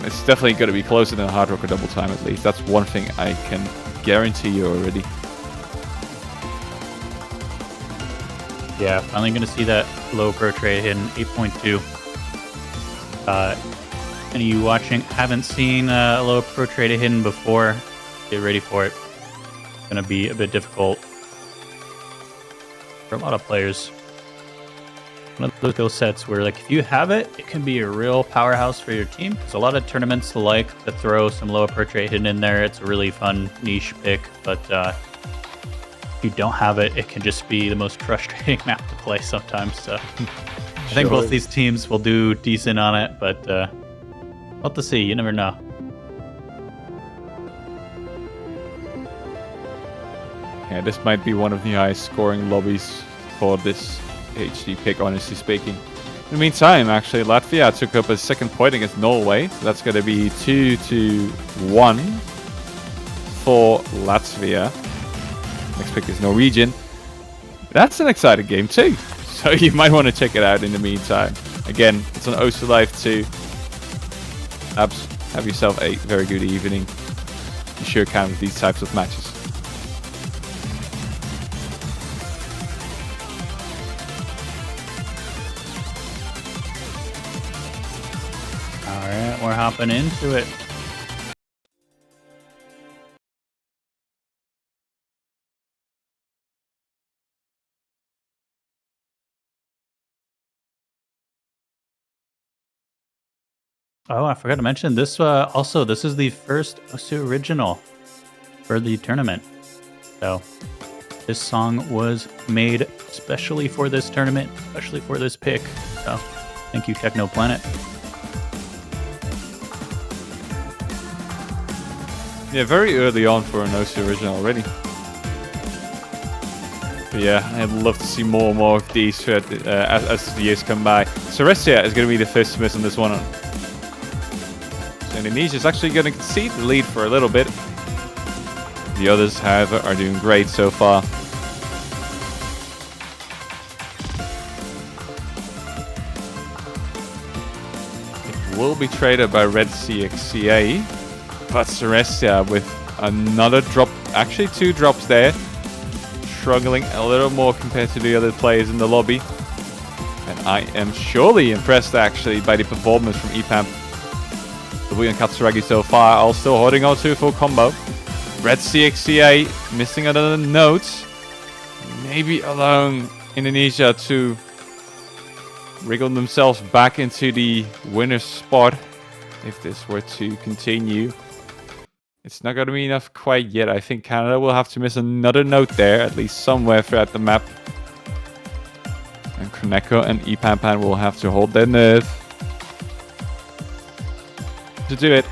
It's definitely going to be closer than Hard Rock or Double Time at least. That's one thing I can guarantee you already. Yeah, finally going to see that low pro trade hidden 8.2. Any of you watching haven't seen a low pro trade hidden before, get ready for it. It's going to be a bit difficult for a lot of players. One of those sets where, like, if you have it, it can be a real powerhouse for your team. There's a lot of tournaments like to throw some low pro trade hidden in there. It's a really fun niche pick, but if you don't have it, it can just be the most frustrating map to play sometimes. So I think both these teams will do decent on it, but we'll have to see. You never know. Yeah, this might be one of the highest scoring lobbies for this HD pick, honestly speaking. In the meantime, actually, Latvia took up a second point against Norway. So that's going to be 2-1 for Latvia. Next pick is Norwegian. That's an exciting game too. So you might want to check it out in the meantime. Again, it's on OSU Live 2. Abs, have yourself a very good evening. You sure can with these types of matches. Alright, we're hopping into it. Oh, I forgot to mention this. Also, this is the first OSU original for the tournament. So, this song was made especially for this tournament, especially for this pick. So, thank you, Techno Planet. Yeah, very early on for an OSU original already. But yeah, I'd love to see more and more of these as the years come by. Cerestia is going to be the first to miss on this one. Indonesia is actually going to concede the lead for a little bit. The others, however, are doing great so far. It will be traded by Red CXCA, but Celestia with another drop, actually 2 drops there, struggling a little more compared to the other players in the lobby. And I am surely impressed actually by the performance from EPAM. W and Katsuragi so far are still holding on to a full combo. Red CXCA missing another note. Maybe allowing Indonesia to wriggle themselves back into the winner's spot if this were to continue. It's not going to be enough quite yet. I think Canada will have to miss another note there, at least somewhere throughout the map. And Kroneko and Epampan will have to hold their nerve to do it.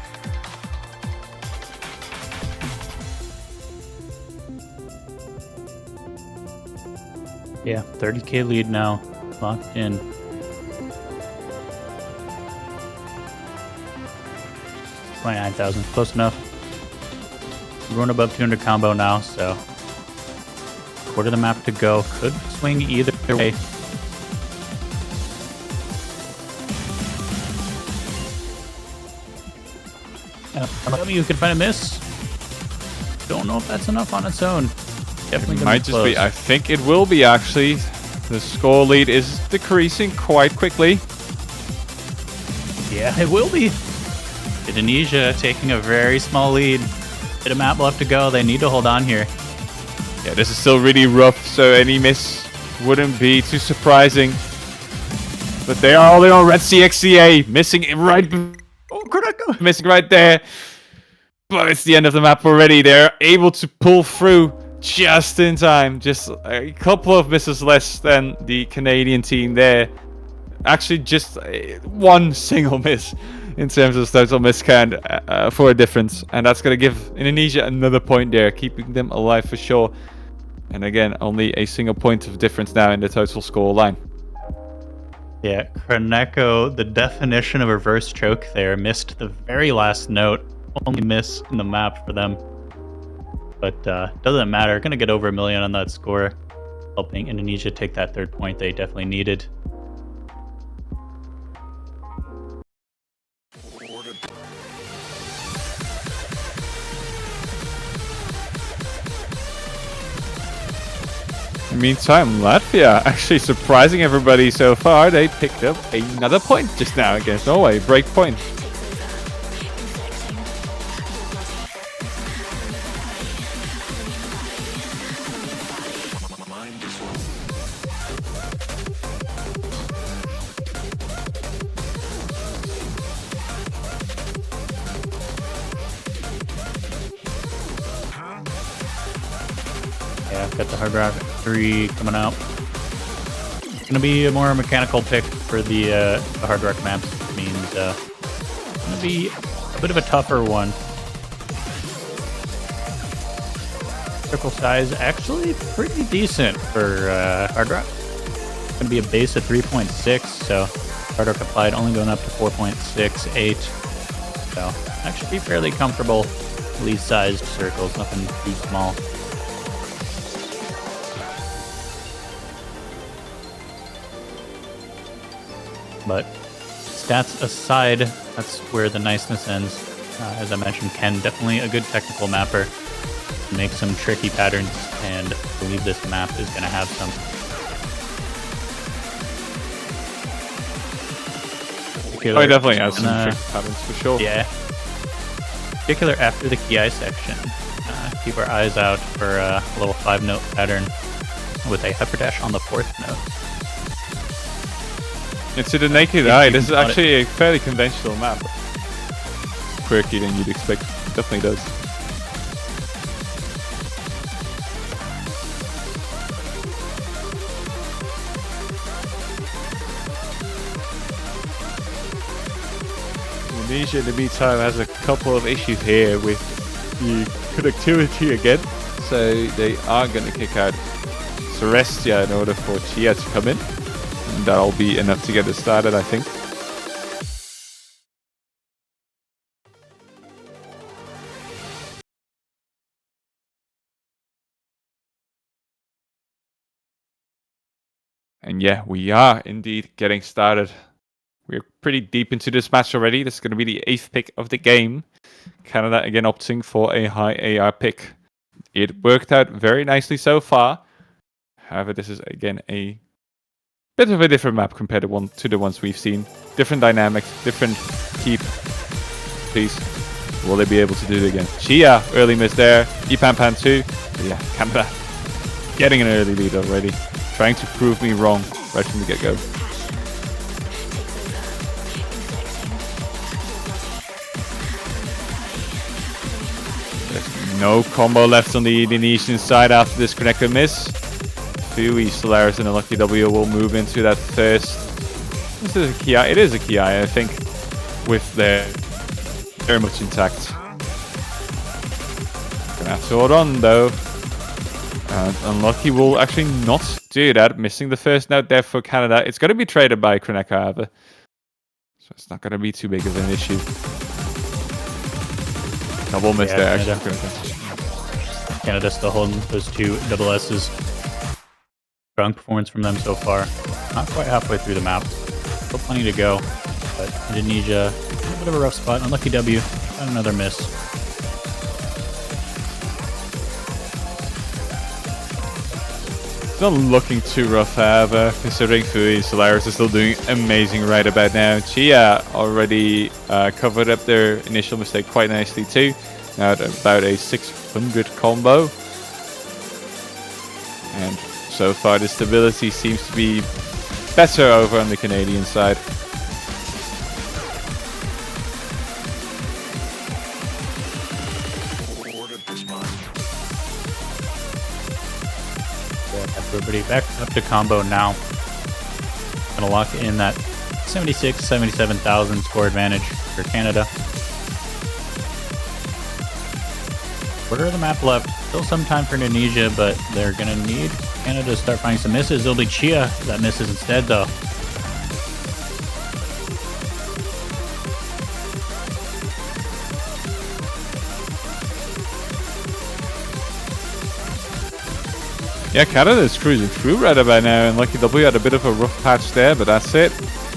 Yeah, 30k lead now, locked in. $29,000, close enough. We're going above 200 combo now, so quarter of the map to go. Could swing either way. Maybe you could find a miss. Don't know if that's enough on its own. Definitely it might just be. I think it will be actually. The score lead is decreasing quite quickly. Yeah, it will be. Indonesia taking a very small lead. Bit of map left to go. They need to hold on here. Yeah, this is still really rough, so any miss wouldn't be too surprising. But they are holding on. Red CXCA missing it right. Oh, Kroneko! Missing right there. But it's the end of the map already. They're able to pull through just in time. Just a couple of misses less than the Canadian team there. Actually, just one single miss in terms of total miss count for a difference. And that's going to give Indonesia another point there, keeping them alive for sure. And again, only a single point of difference now in the total score line. Yeah, Kroneko, the definition of reverse choke there, missed the very last note. Only miss in the map for them. But doesn't matter. Gonna get over 1 million on that score. Helping Indonesia take that 3rd point they definitely needed. In the meantime, Latvia actually surprising everybody so far. They picked up another point just now against Norway. Break point. Yeah, got the Hard Rock 3 coming out. It's gonna be a more mechanical pick for the Hard Rock maps. It means it's gonna be a bit of a tougher one. Circle size actually pretty decent for Hard Rock. It's gonna be a base of 3.6, so Hard Rock applied only going up to 4.68. So actually be fairly comfortable. Least sized circles, nothing too small. But stats aside, that's where the niceness ends. As I mentioned, Ken, definitely a good technical mapper. Make some tricky patterns, and I believe this map is going to have some. Oh, he definitely has some tricky patterns for sure. Yeah. Particular after the Ki section. Keep our eyes out for a little 5-note pattern with a hyperdash on the 4th note. And to the naked eye, this is actually a fairly conventional map. Quirky than you'd expect. Definitely does. Indonesia, in the meantime, has a couple of issues here with the connectivity again. So they are going to kick out Celestia in order for Chia to come in. That'll be enough to get it started, I think. And yeah, we are indeed getting started. We're pretty deep into this match already. This is going to be the 8th pick of the game. Canada again opting for a high AR pick. It worked out very nicely so far. However, this is again a bit of a different map compared to the ones we've seen. Different dynamics, different keep. Please, will they be able to do it again? Chia, early miss there. Pan too. But yeah, Canada getting an early lead already. Trying to prove me wrong right from the get-go. There's no combo left on the Indonesian side after this connector miss. vv Solaris and a Lucky W will move into that first. This is a Ki. It is a Ki, I think, with their very much intact. Gonna have to hold on though. Unlucky will actually not do that, missing the first note there for Canada. It's going to be traded by Kreneka, however, so it's not going to be too big of an issue. Double miss there, actually. Canada still holding those two double S's. Strong performance from them so far. Not quite halfway through the map. Still plenty to go, but Indonesia, a little bit of a rough spot. Unlucky W, got another miss. Not looking too rough, however, considering vv Solaris is still doing amazing right about now. Chia already covered up their initial mistake quite nicely too. Now at about a 600 combo. And so far the stability seems to be better over on the Canadian side. Everybody back up to combo now. Gonna lock in that 77,000 score advantage for Canada. Quarter of the map left. Still some time for Indonesia, but they're gonna need Canada to start finding some misses. It'll be Chia that misses instead, though. Yeah, Canada is cruising through right about now, and Lucky W had a bit of a rough patch there, but that's it.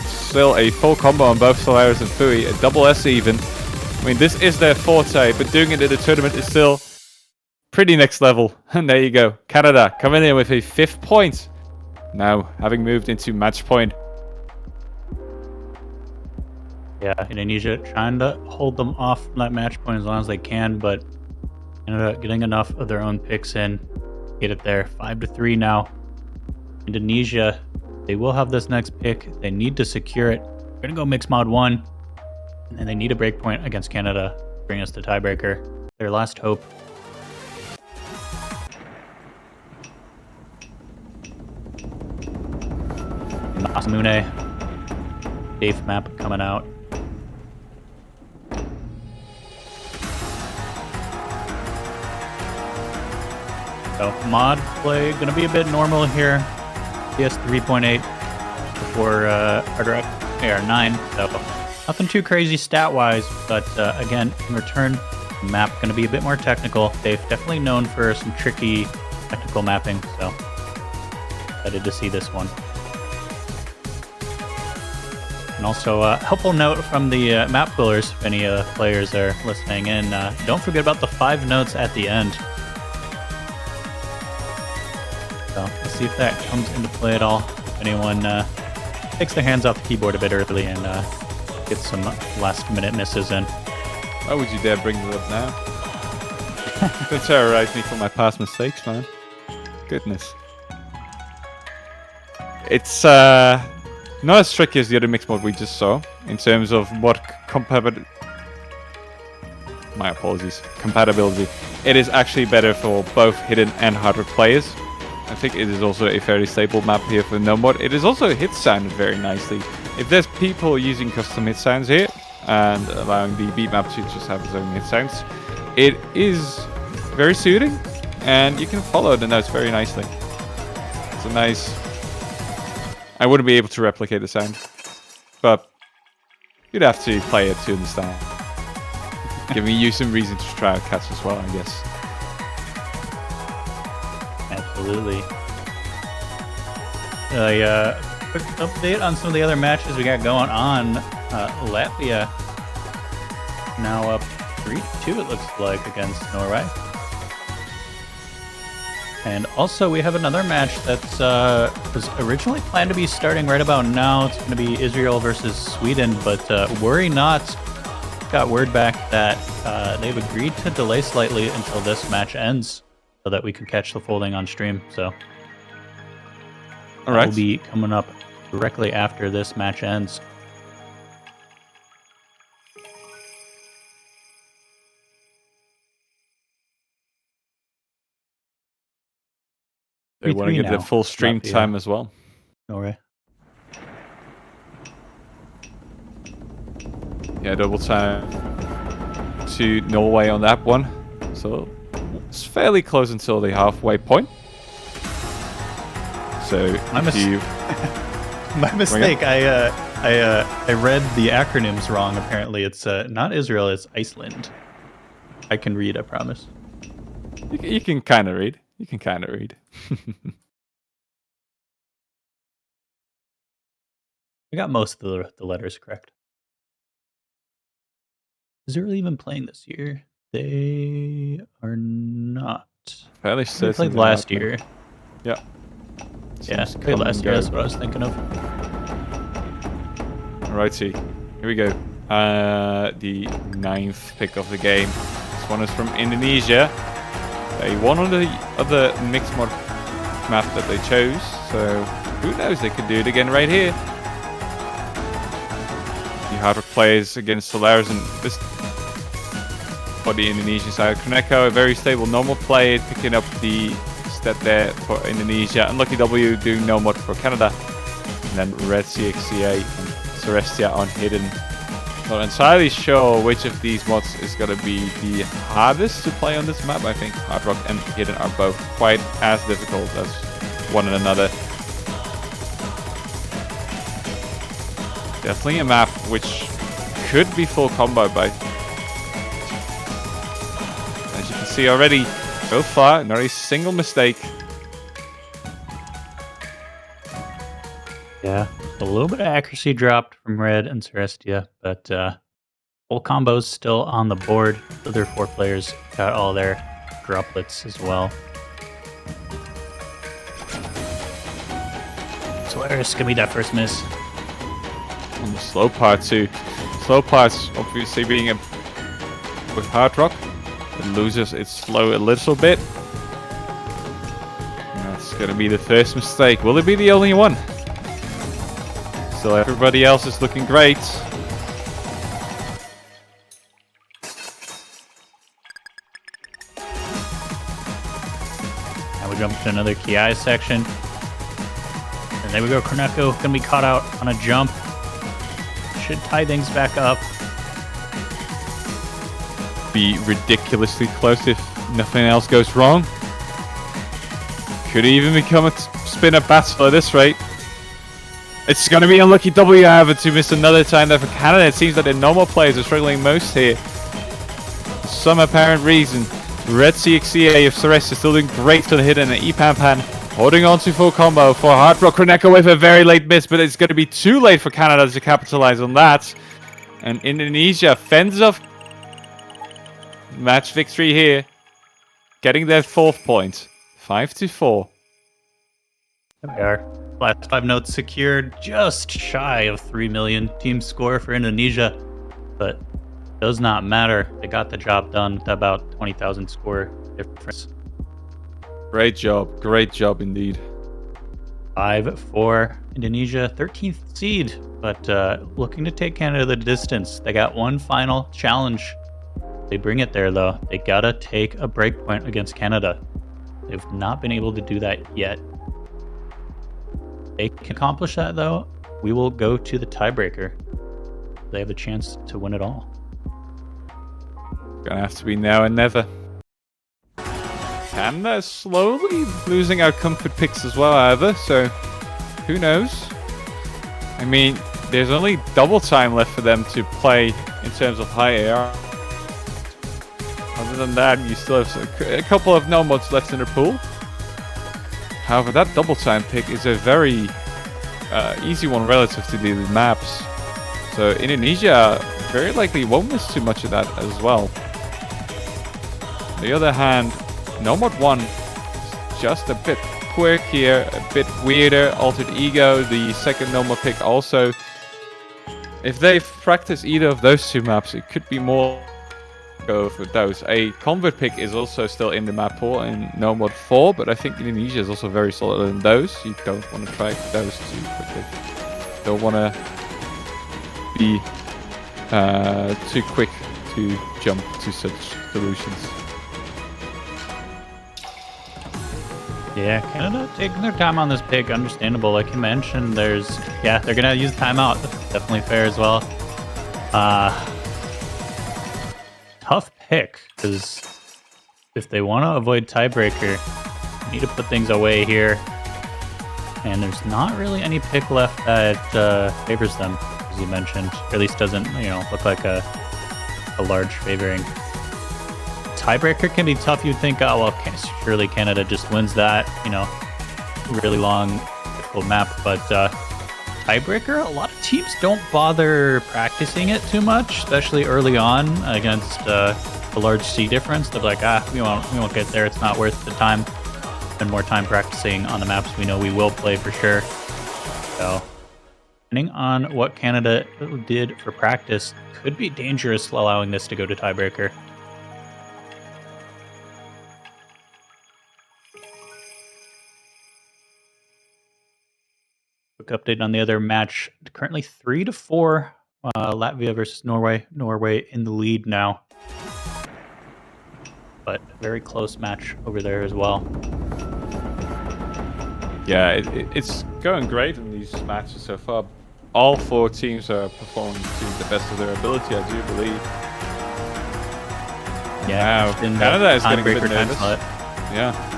Still a full combo on both Solaris and vv, a double S even. I mean, this is their forte, but doing it in the tournament is still pretty next level. And there you go, Canada coming in with a 5th point. Now, having moved into match point. Yeah, Indonesia trying to hold them off from that match point as long as they can, but Canada getting enough of their own picks in. Get it there. 5-3 now. Indonesia, they will have this next pick. They need to secure it. They're going to go mixed mod 1. And then they need a break point against Canada. Bring us the tiebreaker. Their last hope. Masamune. Safe map coming out. So mod play gonna be a bit normal here. PS 3.8 before Harder AR9. So nothing too crazy stat wise, but again, in return, the map gonna be a bit more technical. They've definitely known for some tricky technical mapping, so excited to see this one. And also, helpful note from the map pullers, if any players are listening in, don't forget about the 5 notes at the end. So let's see if that comes into play at all. If anyone takes their hands off the keyboard a bit early and gets some last-minute misses in. Why would you dare bring it up now? Don't terrorize me for my past mistakes, man. Goodness. It's not as tricky as the other mixed mode we just saw in terms of what compatibility. My apologies. Compatibility. It is actually better for both hidden and hardware players. I think it is also a fairly stable map here for no mod. It is also hit sounded very nicely. If there's people using custom hit sounds here and allowing the beat map to just have its own hit sounds, it is very soothing and you can follow the notes very nicely. It's a nice. I wouldn't be able to replicate the sound, but you'd have to play it to understand. Giving you some reason to try out catch as well, I guess. Absolutely. a quick update on some of the other matches we got going on. Latvia now up 3-2, it looks like, against Norway. And also, we have another match that was originally planned to be starting right about now. It's going to be Israel versus Sweden, but worry not. Got word back that they've agreed to delay slightly until this match ends so that we can catch the folding on stream. So that will be coming up directly after this match ends. They want to get the full stream time as well. Norway. Yeah, double time to Norway on that one. So it's fairly close until the halfway point. So my mistake. I read the acronyms wrong. Apparently, it's not Israel. It's Iceland. I can read. I promise. You can kind of read. You can kind of read. I got most of the letters correct. Is Israel even playing this year? They are not. Fairly certain. They played last year. Yeah. Yeah, played last year. That's what I was thinking of. Alrighty, here we go. The 9th pick of the game. This one is from Indonesia. They won on the other mixed mod map that they chose, so who knows, they could do it again right here. The hard rock players against Solaris, and this for the Indonesian side. Koneko, a very stable normal play, picking up the step there for Indonesia. Unlucky W doing no mod for Canada. And then Red CXCA and Celestia on Hidden. Not entirely sure which of these mods is going to be the hardest to play on this map. I think Hard Rock and Hidden are both quite as difficult as one another. Definitely a map which could be full combo, but as you can see already, so far, not a single mistake. Yeah, a little bit of accuracy dropped from Red and Celestia, but full combos still on the board. The other 4 players got all their droplets as well. Solaris gonna be that first miss. On the slow part too. Slow parts obviously being a with Hard Rock. It loses its slow a little bit. And that's gonna be the first mistake. Will it be the only one? So everybody else is looking great. Now we jump to another Ki section. And there we go, Koneko gonna be caught out on a jump. Should tie things back up. Be ridiculously close if nothing else goes wrong. Could even become a spinner battle at this rate. It's going to be unlucky W, however, to miss another time there for Canada. It seems that the normal players are struggling most here. For some apparent reason. Red CXCA of Ceres is still doing great to the Hidden, and Epampan holding on to full combo for Hard Rock. Koneko with a very late miss, but it's going to be too late for Canada to capitalize on that. And Indonesia fends off match victory here. Getting their 4th point. 5-4. There we are. Last 5 notes secured, just shy of 3 million team score for Indonesia, but does not matter. They got the job done with about 20,000 score difference. Great job indeed. 5-4 Indonesia, 13th seed, but looking to take Canada the distance. They got one final challenge. They bring it there though. They gotta take a breakpoint against Canada. They've not been able to do that yet. They can accomplish that though, we will go to the tiebreaker. They have a chance to win it all. Gonna have to be now and never. Canada is slowly losing our comfort picks as well, however, so who knows? I mean, there's only double time left for them to play in terms of high AR. Other than that, you still have a couple of no mods left in the pool. However, that double time pick is a very easy one relative to the maps. So Indonesia very likely won't miss too much of that as well. On the other hand, Nomad 1 is just a bit quirkier, a bit weirder. Altered Ego, the second Nomad pick also. If they've practiced either of those two maps, it could be more go for those. A convert pick is also still in the map pool in Nomad 4, but I think Indonesia is also very solid in those. You don't want to try those too quickly. Don't want to be too quick to jump to such solutions. Yeah, Canada taking their time on this pick, understandable. Like you mentioned, they're gonna use timeout. Definitely fair as well. Tough pick, because if they want to avoid tiebreaker, need to put things away here. And there's not really any pick left that favors them, as you mentioned. Or at least doesn't, look like a large favoring. Tiebreaker can be tough. You'd think, oh, well, surely Canada just wins that, really long, difficult map. But tiebreaker, a lot of teams don't bother practicing it too much, especially early on against a large C difference. They're like, we won't get there. It's not worth the time. Spend more time practicing on the maps we know we will play for sure. So, depending on what Canada did for practice, could be dangerous allowing this to go to tiebreaker. Quick update on the other match. Currently 3-4. Latvia versus Norway. Norway in the lead now. But very close match over there as well. Yeah, it's going great in these matches so far. All four teams are performing to the best of their ability, I do believe. Yeah, wow. Canada is getting a bit nervous. Yeah.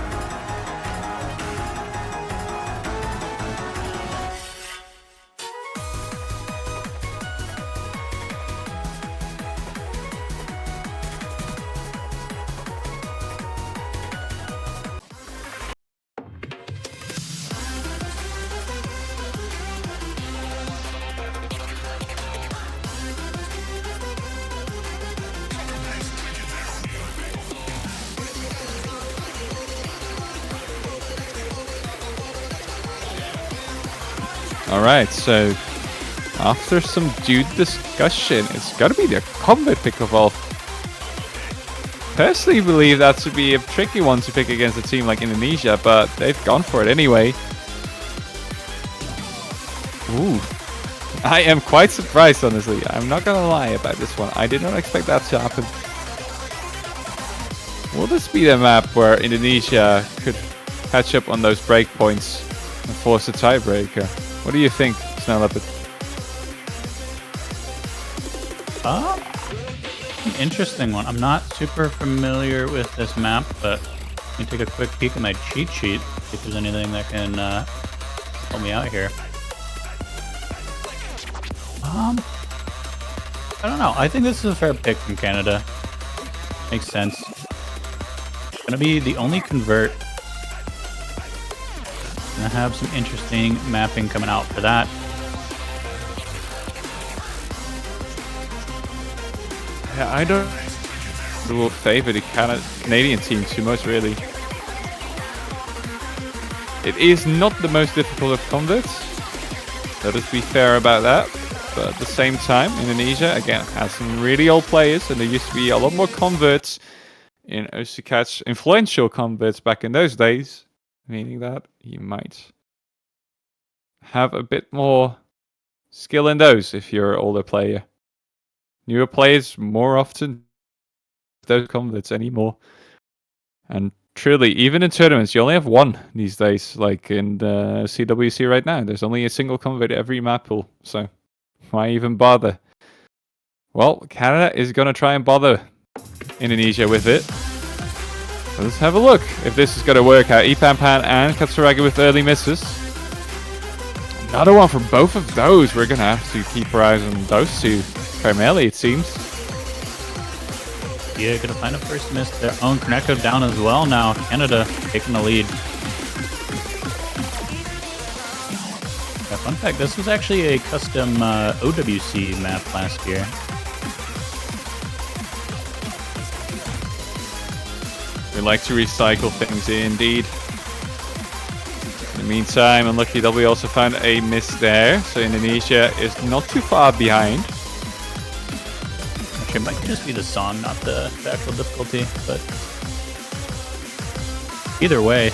Alright, so after some due discussion, it's gotta be the combat pick of all. Personally believe that to be a tricky one to pick against a team like Indonesia, but they've gone for it anyway. Ooh. I am quite surprised, honestly. I'm not gonna lie about this one. I did not expect that to happen. Will this be the map where Indonesia could catch up on those breakpoints and force a tiebreaker? What do you think, Snow Leopard? An interesting one. I'm not super familiar with this map, but let me take a quick peek at my cheat sheet, see if there's anything that can help me out here. I don't know. I think this is a fair pick from Canada. Makes sense. Gonna be the only convert. Gonna have some interesting mapping coming out for that. Yeah, I don't will favor the Canadian team too much, really. It is not the most difficult of converts. Let us be fair about that. But at the same time, Indonesia, again, has some really old players, and there used to be a lot more converts in Osakat's influential converts back in those days. Meaning that you might have a bit more skill in those if you're an older player. Newer players more often don't converts anymore. And truly, even in tournaments, you only have one these days. Like in the CWC right now, there's only a single convert every map pool. So why even bother? Well, Canada is going to try and bother Indonesia with it. Let's have a look if this is going to work out. Ipampan and Katsuragi with early misses. Another one for both of those. We're going to have to keep our eyes on those two primarily, it seems. Yeah, going to find a first miss. Their own connector down as well now. Canada taking the lead. Yeah, fun fact, this was actually a custom OWC map last year. We like to recycle things, indeed. In the meantime, Unlucky W also found a miss there, so Indonesia is not too far behind. Actually, it might just be the song, not the actual difficulty, but either way.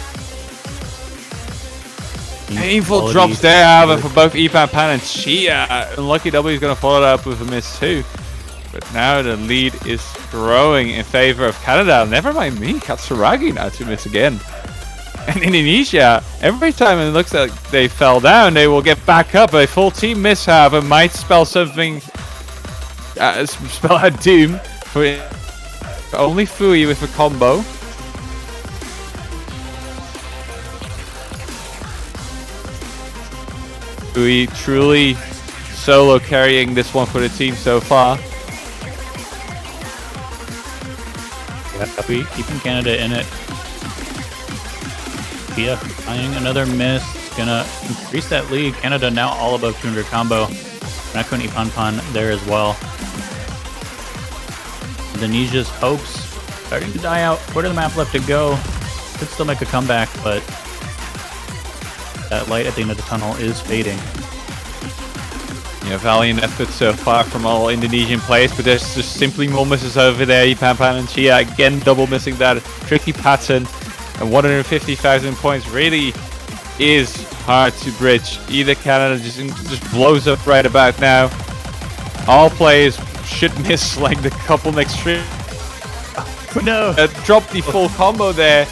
Painful drops there, however, for both Ipan Pan and Chia. Unlucky W is going to follow that up with a miss too. But now the lead is growing in favor of Canada. Never mind me, Katsuragi now to miss again. And Indonesia, every time it looks like they fell down, they will get back up. A full team miss, however, might spell something, spell out doom for only Fui with a combo. Fui truly solo carrying this one for the team so far. Yeah, keeping Canada in it. Yeah, finding another miss. Gonna increase that lead. Canada now all above 200 combo. Nako and Ipan Pan there as well. Indonesia's hopes starting to die out. Quarter of the map left to go. Could still make a comeback, but that light at the end of the tunnel is fading. Yeah, valiant effort so far from all Indonesian players, but there's just simply more misses over there. Ipan Pan and Chia again double missing that tricky pattern. And 150,000 points really is hard to bridge. Either Canada just blows up right about now. All players should miss like the couple next trip. No. Drop the full combo there,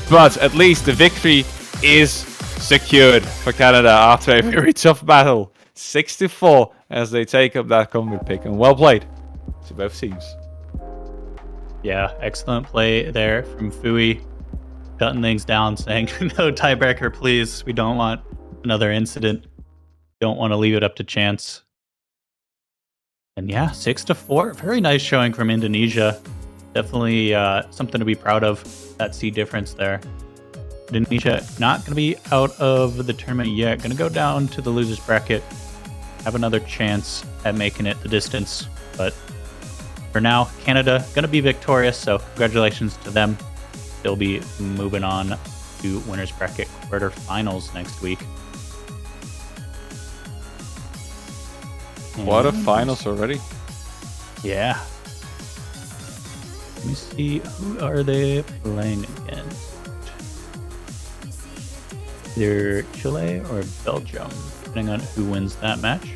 but at least the victory is secured for Canada after a very tough battle. 6-4 as they take up that combo pick, and well played to both teams. Yeah, excellent play there from Fui. Shutting things down, saying, no tiebreaker, please. We don't want another incident. Don't want to leave it up to chance. And yeah, 6-4. Very nice showing from Indonesia. Definitely something to be proud of. That seed difference there. Indonesia not going to be out of the tournament yet. Going to go down to the losers bracket. Have another chance at making it the distance. But for now, Canada going to be victorious. So congratulations to them. They'll be moving on to winners bracket quarterfinals next week. What a finals already. Yeah. Let me see, who are they playing against? Either Chile or Belgium, depending on who wins that match.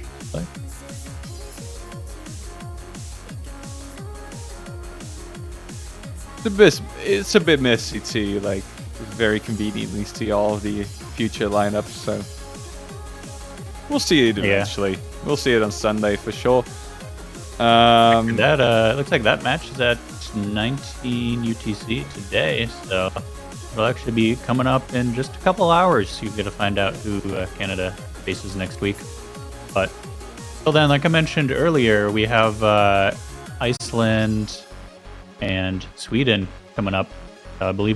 It's a bit messy too, like very conveniently see all of the future lineups, so we'll see it eventually. Yeah. We'll see it on Sunday for sure. That looks like that match is at 19 UTC today, so it'll actually be coming up in just a couple hours. You're gonna find out who Canada faces next week. But till then, like I mentioned earlier, we have Iceland and Sweden coming up. I believe